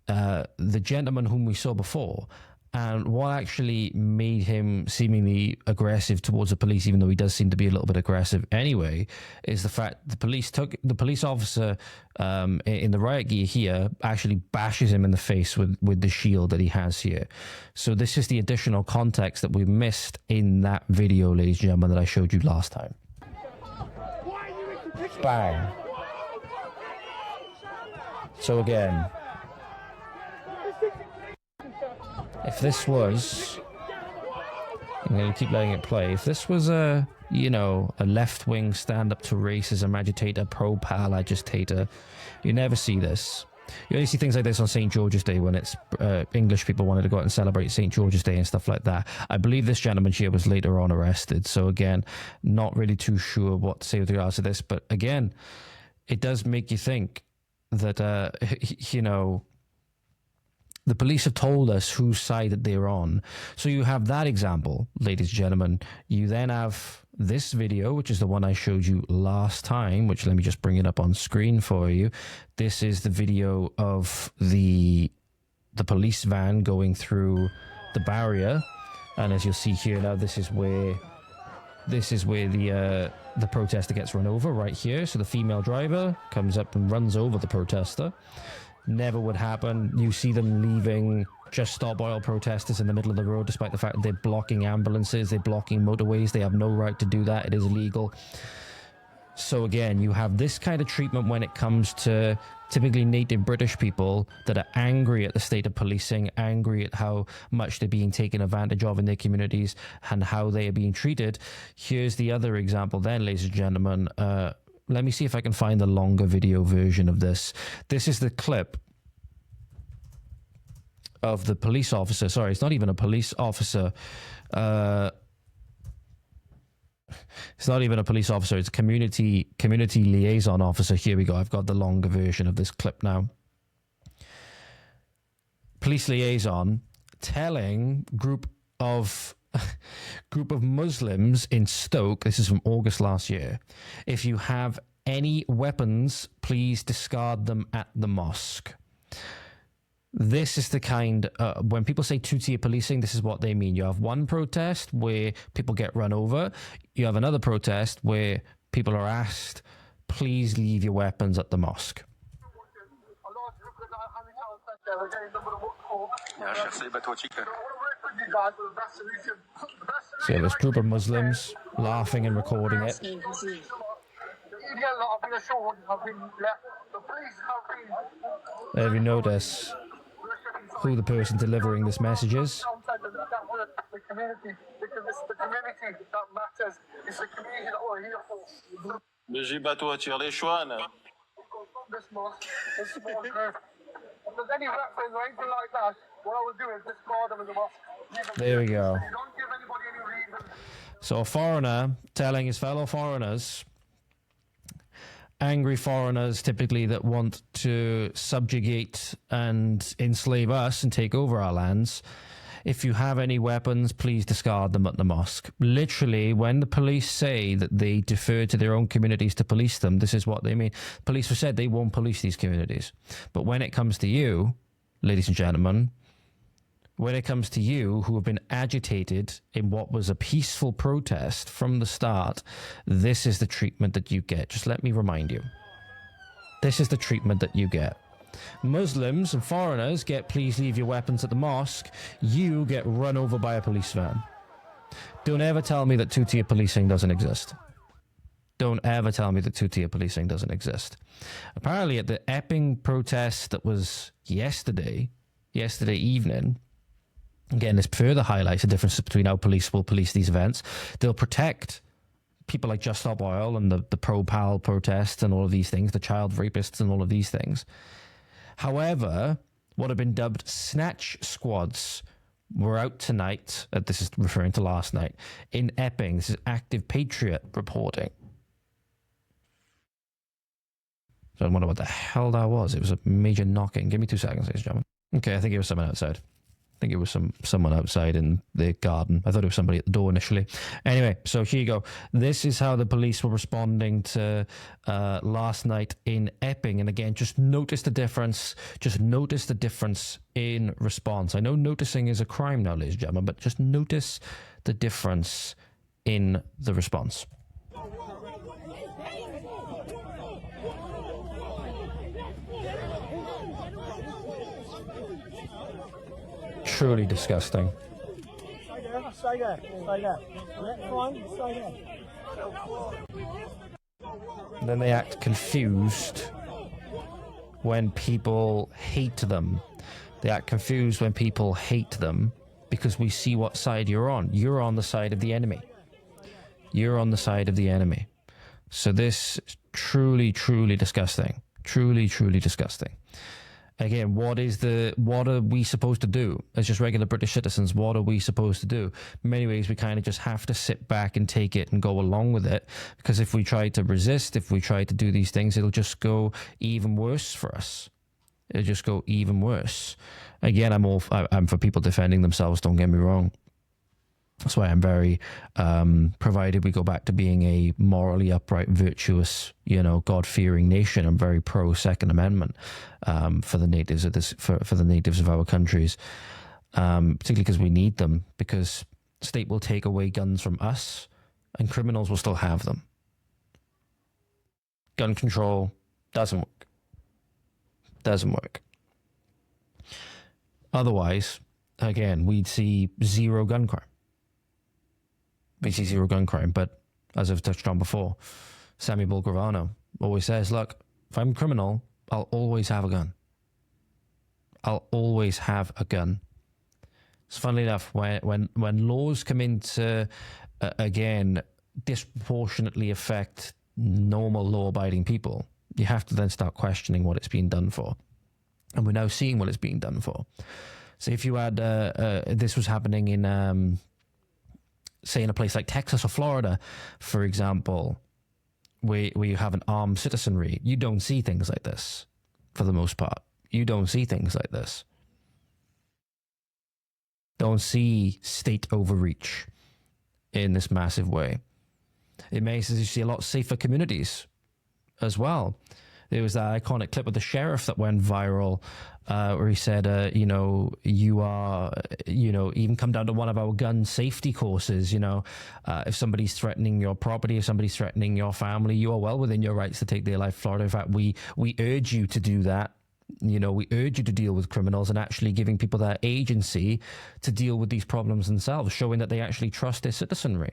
the gentleman whom we saw before. And what actually made him seemingly aggressive towards the police, even though he does seem to be a little bit aggressive anyway, is the fact the police officer in the riot gear here actually bashes him in the face with the shield that he has here. So this is the additional context that we missed in that video, ladies and gentlemen, that I showed you last time. Bang. So again, if this was, I'm going to keep letting it play. If this was a left-wing stand-up to racism agitator, pro-pal agitator, you never see this. You only see things like this on St. George's Day when it's English people wanted to go out and celebrate St. George's Day and stuff like that. I believe this gentleman here was later on arrested. So again, not really too sure what to say with regards to this. But again, it does make you think that, the police have told us whose side that they're on. So you have that example, ladies and gentlemen. You then have this video, which is the one I showed you last time, which let me just bring it up on screen for you. This is the video of the police van going through the barrier. And as you'll see here now, this is where the protester gets run over right here. So the female driver comes up and runs over the protester. Never would happen. You see them leaving Just Stop Oil protesters in the middle of the road, despite the fact that they're blocking ambulances, they're blocking motorways. They have no right to do that. It is illegal. So again, you have this kind of treatment when it comes to typically native British people that are angry at the state of policing, angry at how much they're being taken advantage of in their communities and how they are being treated. Here's the other example then, ladies and gentlemen. Let me see if I can find the longer video version of this. This is the clip of the police officer. Sorry, it's not even a police officer. It's not even a police officer. It's a community liaison officer. Here we go. I've got the longer version of this clip now. Police liaison telling group of Muslims in Stoke, this is from August last year, if you have any weapons, please discard them at the mosque. This is the kind, when people say two-tier policing, this is what they mean. You have one protest where people get run over. You have another protest where people are asked, please leave your weapons at the mosque. So yeah, this group of Muslims laughing and recording it. Have you noticed who the person delivering this message is? The community, because it's the community that matters. It's the community that we're here for. This mosque is small group. If there's any weapons or anything like that, what I would do is discard them in the mosque. There we go. You don't give anybody any reason. So a foreigner telling his fellow foreigners, angry foreigners typically that want to subjugate and enslave us and take over our lands, if you have any weapons, please discard them at the mosque. Literally, when the police say that they defer to their own communities to police them, this is what they mean. Police have said they won't police these communities. But when it comes to you, ladies and gentlemen, when it comes to you who have been agitated in what was a peaceful protest from the start, this is the treatment that you get. Just let me remind you. This is the treatment that you get. Muslims and foreigners get please leave your weapons at the mosque. You get run over by a police van. Don't ever tell me that two-tier policing doesn't exist. Don't ever tell me that two-tier policing doesn't exist. Apparently at the Epping protest that was yesterday evening, again, this further highlights the difference between how police will police these events. They'll protect people like Just Stop Oil and the pro-pal protests and all of these things, the child rapists and all of these things. However, what have been dubbed snatch squads were out tonight, this is referring to last night, in Epping. This is Active Patriot reporting. So I wonder what the hell that was. It was a major knocking. Give me 2 seconds, ladies and gentlemen. Okay, I think it was someone outside. think it was someone outside in the garden. I thought it was somebody at the door initially. Anyway, so here you go. This is how the police were responding to last night in Epping. And again, just notice the difference. Just notice the difference in response. I know noticing is a crime now, ladies and gentlemen, but just notice the difference in the response. Truly disgusting. Stay there. Then they act confused when people hate them. They act confused when people hate them because we see what side you're on. You're on the side of the enemy. You're on the side of the enemy. So this is truly, truly disgusting. Truly, truly disgusting. Again, what are we supposed to do as just regular British citizens? What are we supposed to do? In many ways, we kind of just have to sit back and take it and go along with it, because if we try to resist, if we try to do these things, it'll just go even worse for us. It'll just go even worse. Again, I'm for people defending themselves, don't get me wrong. That's why I'm very, provided we go back to being a morally upright, virtuous, God-fearing nation. I'm very pro Second Amendment for the natives of for the natives of our countries, particularly because we need them. Because the state will take away guns from us, and criminals will still have them. Gun control doesn't work. Doesn't work. Otherwise, again, we'd see zero gun crime. We see zero gun crime, but as I've touched on before, Sammy Bulgravano always says, look, if I'm a criminal, I'll always have a gun. I'll always have a gun. It's funnily enough, when laws come into, again, disproportionately affect normal law-abiding people, you have to then start questioning what it's being done for. And we're now seeing what it's being done for. So if you had, this was happening in, say in a place like Texas or Florida, for example, where you have an armed citizenry, you don't see things like this for the most part. You don't see things like this. Don't see state overreach in this massive way. It makes you see a lot safer communities as well. There was that iconic clip of the sheriff that went viral where he said, you are, even come down to one of our gun safety courses, if somebody's threatening your property, if somebody's threatening your family, you are well within your rights to take their life, Florida. In fact, we urge you to do that. We urge you to deal with criminals, and actually giving people that agency to deal with these problems themselves, showing that they actually trust their citizenry.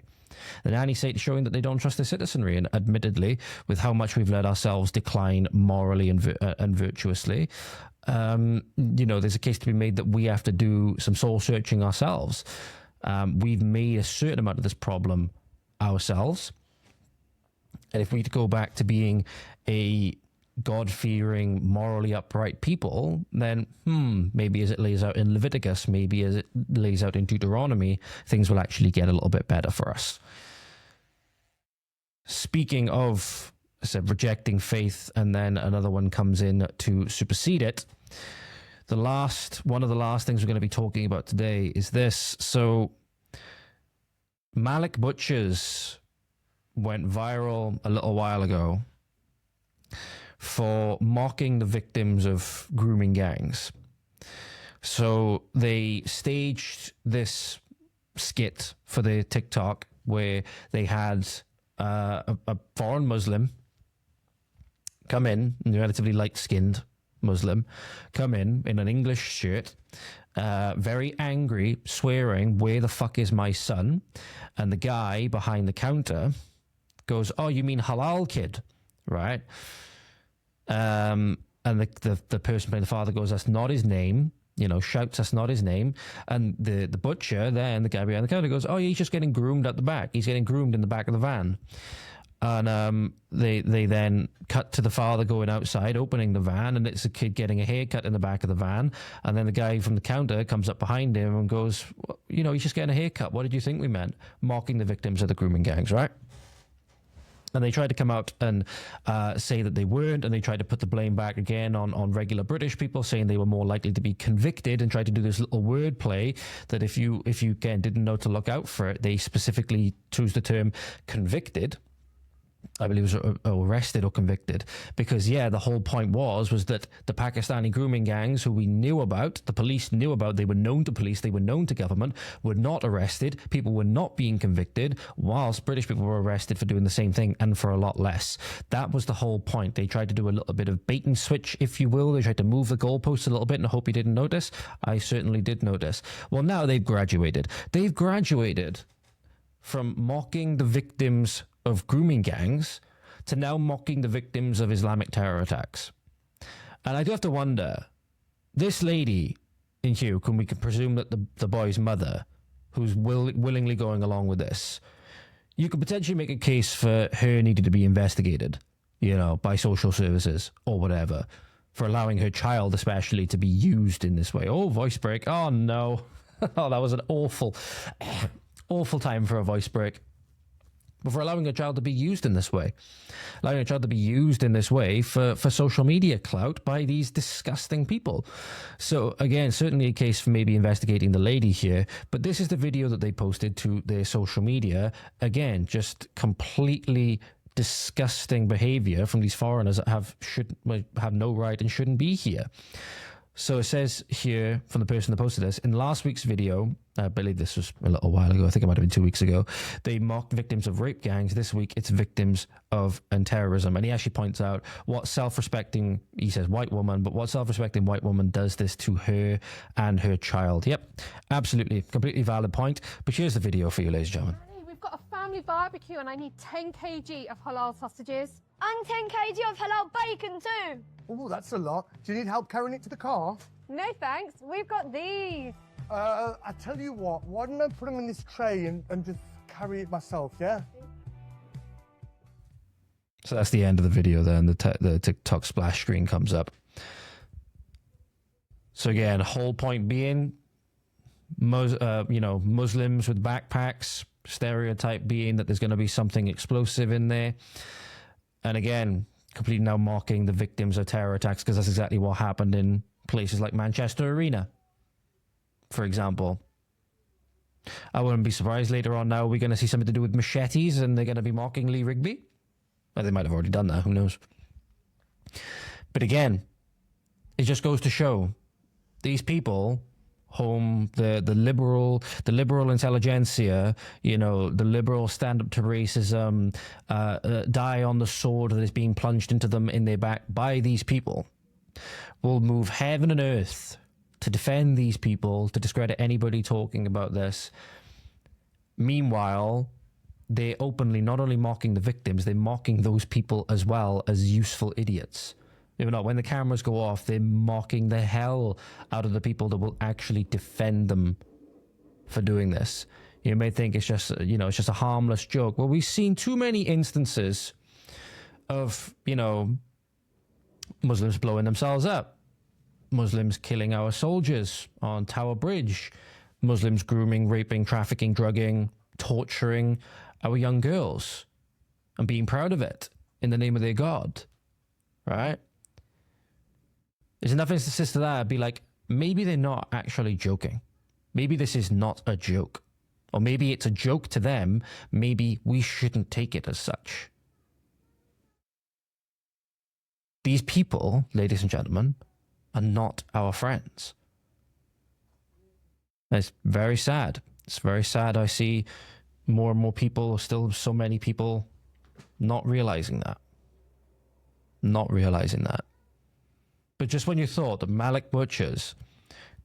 The nanny state showing that they don't trust their citizenry, and admittedly, with how much we've let ourselves decline morally and virtuously, there's a case to be made that we have to do some soul searching ourselves. We've made a certain amount of this problem ourselves, and if we go back to being a God-fearing, morally upright people, then maybe as it lays out in Leviticus, maybe as it lays out in Deuteronomy, things will actually get a little bit better for us. Speaking of, I said, rejecting faith, and then another one comes in to supersede it. One of the last things we're going to be talking about today is this. So Malik Butchers went viral a little while ago for mocking the victims of grooming gangs. So they staged this skit for their TikTok where they had a foreign Muslim come in, a relatively light-skinned Muslim, come in an English shirt, very angry, swearing, "Where the fuck is my son?" And the guy behind the counter goes, "Oh, you mean halal, kid?" Right? And the person playing the father goes, "That's not his name," shouts, "That's not his name." And the butcher then, the guy behind the counter goes, "Oh, he's just getting groomed at the back. He's getting groomed in the back of the van." And they then cut to the father going outside, opening the van, and it's a kid getting a haircut in the back of the van. And then the guy from the counter comes up behind him and goes, "He's just getting a haircut. What did you think we meant?" Mocking the victims of the grooming gangs, right? And they tried to come out and say that they weren't, and they tried to put the blame back again on regular British people, saying they were more likely to be convicted, and tried to do this little wordplay that if you again didn't know to look out for it, they specifically chose the term convicted. I believe it was arrested or convicted, because the whole point was that the Pakistani grooming gangs, who we knew about, the police knew about, they were known to police, they were known to government, were not arrested, people were not being convicted, whilst British people were arrested for doing the same thing and for a lot less. That was the whole point. They tried to do a little bit of bait and switch, if you will. They tried to move the goalposts a little bit, and I hope you didn't notice. I certainly did notice. Well, now they've graduated. They've graduated from mocking the victims of grooming gangs to now mocking the victims of Islamic terror attacks. And I do have to wonder, this lady in Hugh, we can presume that the boy's mother, who's willingly going along with this, you could potentially make a case for her needing to be investigated, by social services or whatever, for allowing her child especially to be used in this way. Oh, voice break. Oh, no. Oh, that was an awful time for a voice break. But for allowing a child to be used in this way. Allowing a child to be used in this way for social media clout by these disgusting people. So, again, certainly a case for maybe investigating the lady here. But this is the video that they posted to their social media. Again, just completely disgusting behavior from these foreigners that have no right and shouldn't be here. So it says here from the person that posted this, in last week's video, I believe this was a little while ago, I think it might have been 2 weeks ago, they mocked victims of rape gangs. This week, it's victims of terrorism. And he actually points out what self-respecting, he says white woman, but what self-respecting white woman does this to her and her child. Yep, absolutely, completely valid point. But here's the video for you, ladies and gentlemen. We've got a family barbecue and I need 10 kg of halal sausages. And 10 kg of halal bacon too. Oh, that's a lot. Do you need help carrying it to the car? No thanks, we've got these. I tell you what, why don't I put them in this tray and just carry it myself, yeah? So that's the end of the video then, the TikTok splash screen comes up. So again, whole point being, Muslims with backpacks, stereotype being that there's going to be something explosive in there. And again, completely now mocking the victims of terror attacks, because that's exactly what happened in places like Manchester Arena, for example. I wouldn't be surprised later on now we're going to see something to do with machetes and they're going to be mocking Lee Rigby. Well, they might have already done that, who knows. But again, it just goes to show these people whom the liberal intelligentsia, the liberal stand up to racism, die on the sword that is being plunged into them in their back by these people, will move heaven and earth to defend these people, to discredit anybody talking about this. Meanwhile, they're openly not only mocking the victims, they're mocking those people as well as useful idiots. When the cameras go off, they're mocking the hell out of the people that will actually defend them for doing this. You may think it's just, it's just a harmless joke. Well, we've seen too many instances of, Muslims blowing themselves up, Muslims killing our soldiers on Tower Bridge, Muslims grooming, raping, trafficking, drugging, torturing our young girls and being proud of it in the name of their God, right? There's enough instances to that. I'd be like, maybe they're not actually joking. Maybe this is not a joke. Or maybe it's a joke to them. Maybe we shouldn't take it as such. These people, ladies and gentlemen, are not our friends. It's very sad. It's very sad. I see more and more people, still so many people, not realizing that. Not realizing that. But just when you thought that Malik Butchers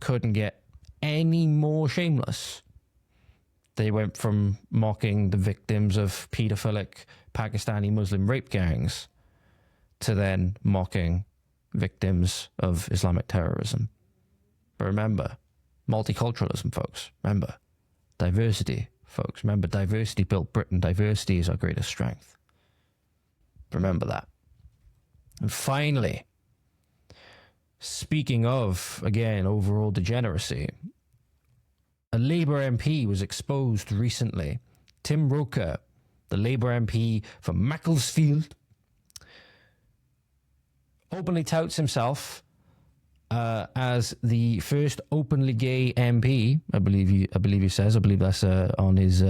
couldn't get any more shameless, they went from mocking the victims of paedophilic Pakistani Muslim rape gangs to then mocking victims of Islamic terrorism. But remember, multiculturalism, folks. Remember, diversity, folks. Remember, diversity built Britain. Diversity is our greatest strength. Remember that. And finally, speaking of, again, overall degeneracy, a Labour MP was exposed recently. Tom Roca, the Labour MP for Macclesfield, openly touts himself as the first openly gay MP. I believe he says. I believe that's on his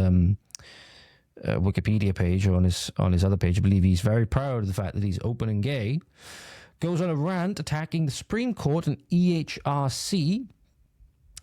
Wikipedia page or on his other page. I believe he's very proud of the fact that he's open and gay. Goes on a rant attacking the Supreme Court and EHRC.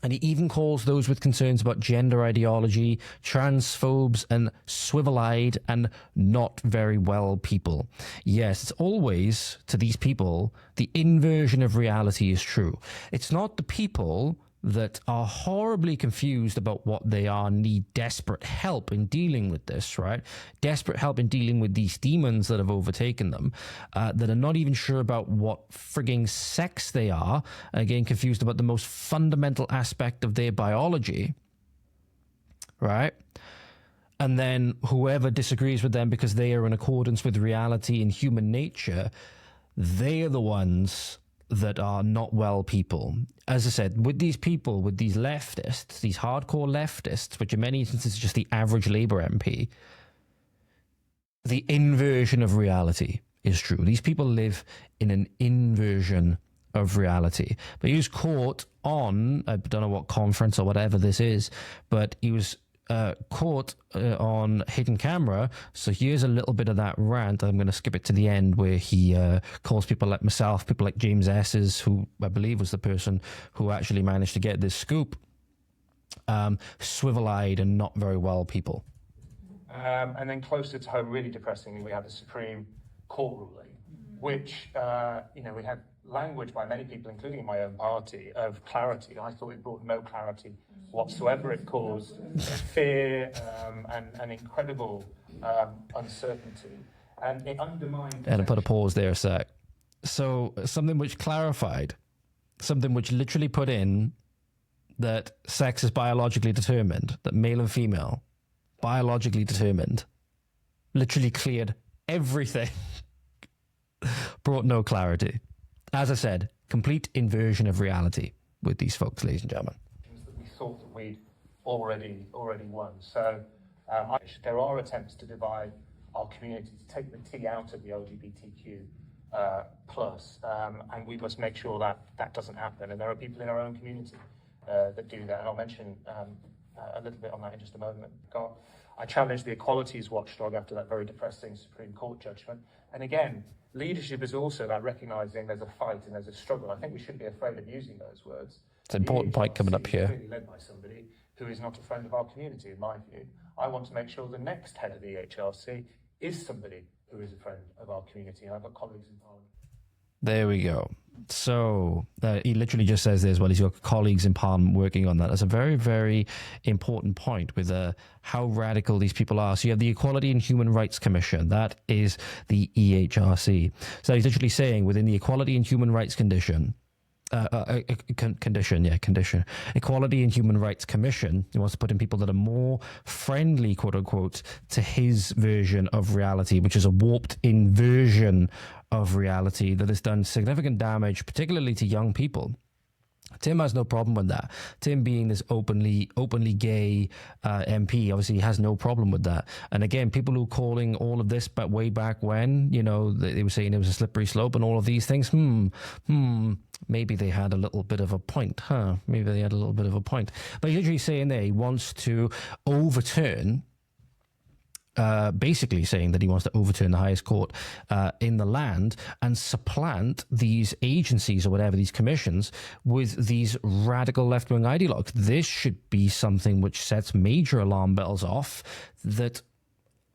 And he even calls those with concerns about gender ideology, transphobes, and swivel-eyed and not very well people. Yes, it's always, to these people, the inversion of reality is true. It's not the people that are horribly confused about what they are, need desperate help in dealing with this, right? Desperate help in dealing with these demons that have overtaken them, that are not even sure about what frigging sex they are, again, confused about the most fundamental aspect of their biology, right? And then whoever disagrees with them because they are in accordance with reality and human nature, they are the ones that are not well people. As I said, with these people, with these leftists, these hardcore leftists, which in many instances is just the average Labour MP, the inversion of reality is true. These people live in an inversion of reality. But he was caught on, I don't know what conference or whatever this is, but he was caught on hidden camera. So here's a little bit of that rant. I'm going to skip it to the end where he calls people like myself, people like James Esses, who I believe was the person who actually managed to get this scoop, swivel-eyed and not very well people. And then closer to home, really depressingly, we have the Supreme Court ruling, which, we had language by many people, including my own party, of clarity. I thought it brought no clarity whatsoever. It caused fear and incredible uncertainty. And it undermined... And I put a pause there a sec. So something which clarified, something which literally put in that sex is biologically determined, that male and female, biologically determined, literally cleared everything, brought no clarity. As I said, complete inversion of reality with these folks, ladies and gentlemen. That we thought that we'd already won. So there are attempts to divide our community, to take the T out of the LGBTQ plus, and we must make sure that that doesn't happen. And there are people in our own community that do that, and I'll mention a little bit on that in just a moment. I challenged the Equalities Watchdog after that very depressing Supreme Court judgment. And again, leadership is also about recognising there's a fight and there's a struggle. I think we shouldn't be afraid of using those words. It's an important point coming up here. Clearly led by somebody who is not a friend of our community, in my view. I want to make sure the next head of the EHRC is somebody who is a friend of our community, and I've got colleagues in Parliament. There we go. So he literally just says this, well, he's got colleagues in Parliament working on that. That's a very, very important point with how radical these people are. So you have the Equality and Human Rights Commission. That is the EHRC. So he's literally saying within the Equality and Human Rights condition, Equality and Human Rights Commission, he wants to put in people that are more friendly, quote unquote, to his version of reality, which is a warped inversion of reality that has done significant damage, particularly to young people. Tim has no problem with that. Tim being this openly gay MP, obviously he has no problem with that. And again, people who are calling all of this but way back when, they were saying it was a slippery slope and all of these things, maybe they had a little bit of a point, Maybe they had a little bit of a point. But he's literally saying there he wants to overturn, basically saying that he wants to overturn the highest court in the land and supplant these agencies or whatever, these commissions, with these radical left-wing ideologues. This should be something which sets major alarm bells off that,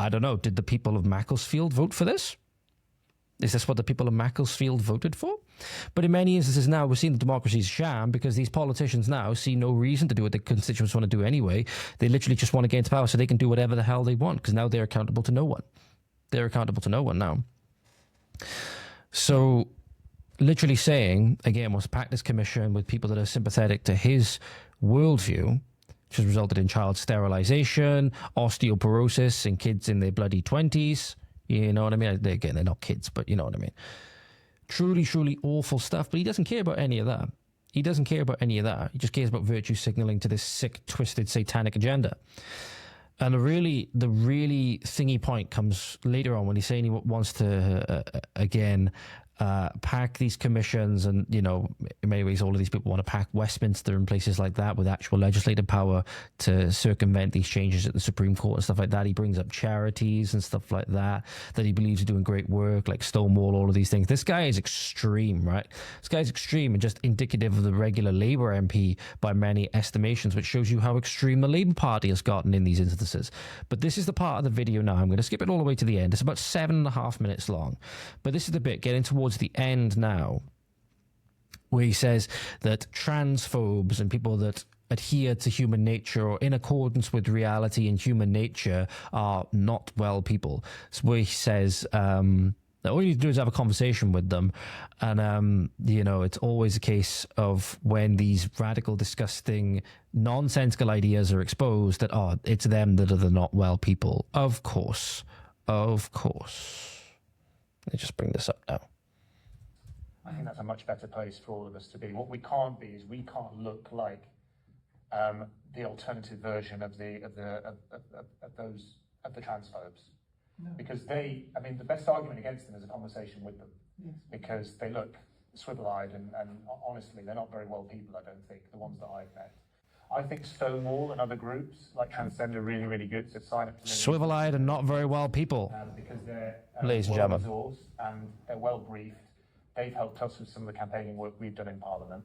I don't know, did the people of Macclesfield vote for this? Is this what the people of Macclesfield voted for? But in many instances now, we're seeing the democracy's sham because these politicians now see no reason to do what the constituents want to do anyway. They literally just want to get into power so they can do whatever the hell they want because now they're accountable to no one. They're accountable to no one now. So literally saying, again, wants to pack this commission with people that are sympathetic to his worldview, which has resulted in child sterilization, osteoporosis in kids in their bloody 20s. You know what I mean? Again, they're not kids, but you know what I mean. Truly, truly awful stuff. But he doesn't care about any of that. He doesn't care about any of that. He just cares about virtue signaling to this sick, twisted, satanic agenda. And the really thingy point comes later on when he's saying he wants to, again, pack these commissions, and, you know, in many ways all of these people want to pack Westminster and places like that with actual legislative power to circumvent these changes at the Supreme Court and stuff like that. He brings up charities and stuff like that he believes are doing great work, like Stonewall, all of these things. This guy is extreme, right? This guy's extreme and just indicative of the regular Labour MP by many estimations, which shows you how extreme the Labour Party has gotten in these instances. But this is the part of the video now. I'm going to skip it all the way to the end. It's about 7.5 minutes long. But this is the bit getting towards the end now, where he says that transphobes and people that adhere to human nature or in accordance with reality and human nature are not well people. It's where he says that all you do is have a conversation with them, and you know, it's always a case of when these radical, disgusting, nonsensical ideas are exposed that, oh, it's them that are the not well people. Of course. Let me just bring this up now. I think that's a much better place for all of us to be. What we can't be is we can't look like the alternative version of the transphobes, because they. I mean, the best argument against them is a conversation with them, because they look swivel-eyed and honestly, they're not very well people. I don't think the ones that I've met. I think Stonewall and other groups like Transcend are really, really good. So sign up to Swivel-eyed and not very well people, because they're ladies and gentlemen, resourced and they're well briefed. They've helped us with some of the campaigning work we've done in Parliament.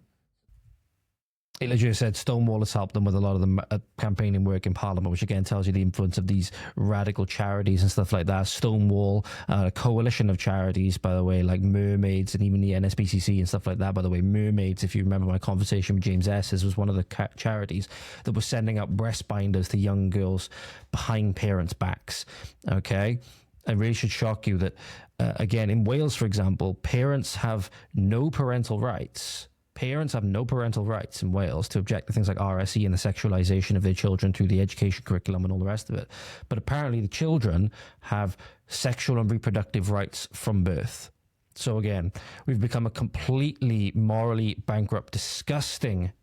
He literally said Stonewall has helped them with a lot of the campaigning work in Parliament, which again tells you the influence of these radical charities and stuff like that. Stonewall, a coalition of charities, by the way, like Mermaids and even the NSPCC and stuff like that. By the way, Mermaids, if you remember my conversation with James Esses, was one of the charities that was sending out breast binders to young girls behind parents' backs. Okay? It really should shock you that, again, in Wales, for example, parents have no parental rights. Parents have no parental rights in Wales to object to things like RSE and the sexualization of their children through the education curriculum and all the rest of it. But apparently the children have sexual and reproductive rights from birth. So again, we've become a completely morally bankrupt, disgusting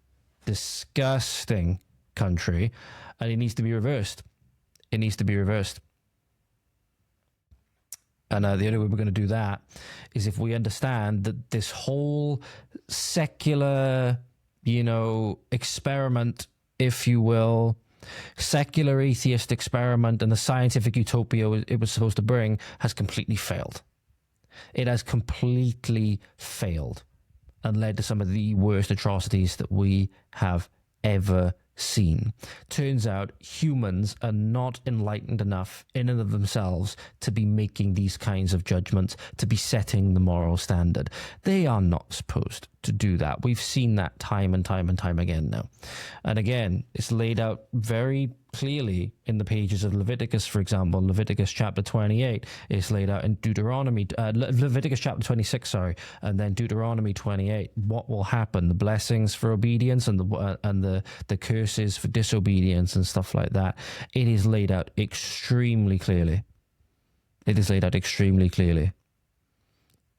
country, and it needs to be reversed. It needs to be reversed. And the only way we're going to do that is if we understand that this whole secular, you know, experiment, if you will, secular atheist experiment and the scientific utopia it was supposed to bring has completely failed. It has completely failed and led to some of the worst atrocities that we have ever seen. Turns out humans are not enlightened enough in and of themselves to be making these kinds of judgments, to be setting the moral standard. They are not supposed to do that. We've seen that time and time and time again now. And again, it's laid out very clearly in the pages of Leviticus, for example. Leviticus chapter 28 is laid out in Deuteronomy, Leviticus chapter 26, sorry, and then Deuteronomy 28. What will happen? The blessings for obedience and the curses for disobedience and stuff like that. It is laid out extremely clearly. It is laid out extremely clearly.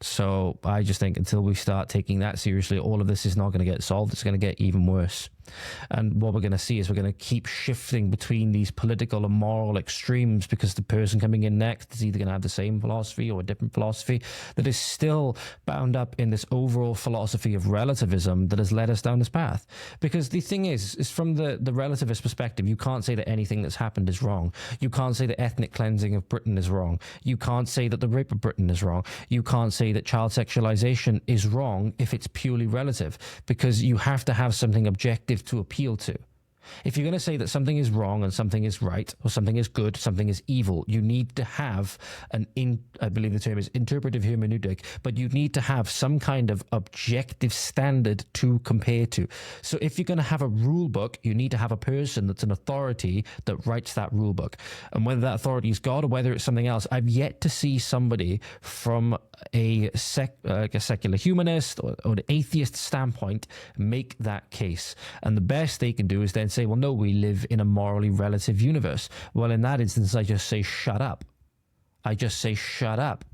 So I just think until we start taking that seriously, all of this is not going to get solved. It's going to get even worse. And what we're going to see is we're going to keep shifting between these political and moral extremes, because the person coming in next is either going to have the same philosophy or a different philosophy that is still bound up in this overall philosophy of relativism that has led us down this path. Because the thing is from the relativist perspective, you can't say that anything that's happened is wrong. You can't say that ethnic cleansing of Britain is wrong. You can't say that the rape of Britain is wrong. You can't say that child sexualization is wrong if it's purely relative, because you have to have something objective to appeal to. If you're going to say that something is wrong and something is right, or something is good, something is evil, you need to have I believe the term is interpretive hermeneutic, but you need to have some kind of objective standard to compare to. So if you're going to have a rule book, you need to have a person that's an authority that writes that rule book. And whether that authority is God or whether it's something else, I've yet to see somebody from a secular humanist or an atheist standpoint make that case. And the best they can do is then say, well, no, we live in a morally relative universe. Well, in that instance, I just say, shut up. I just say, shut up.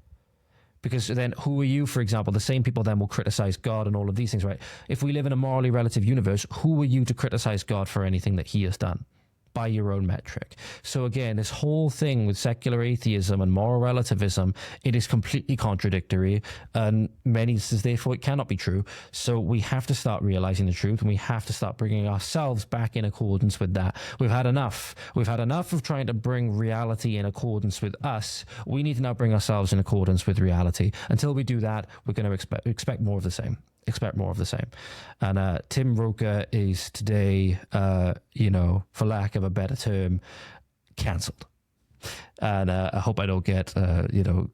Because then who are you, for example? The same people then will criticize God and all of these things, right? If we live in a morally relative universe, who are you to criticize God for anything that he has done? by your own metric. So again, this whole thing with secular atheism and moral relativism, it is completely contradictory, and many says therefore it cannot be true. So we have to start realizing the truth, and we have to start bringing ourselves back in accordance with that. We've had enough. We've had enough of trying to bring reality in accordance with us. We need to now bring ourselves in accordance with reality. Until we do that, we're going to expect more of the same. Expect more of the same. And Tim Roca is today, for lack of a better term, cancelled. And I hope I don't get,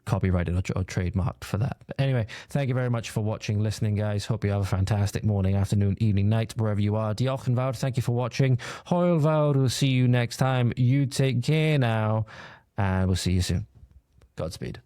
copyrighted or trademarked for that. But anyway, thank you very much for watching, listening, guys. Hope you have a fantastic morning, afternoon, evening, night, wherever you are. Diolch yn fawr. Thank you for watching. Hwyl fawr. We'll see you next time. You take care now, and we'll see you soon. Godspeed.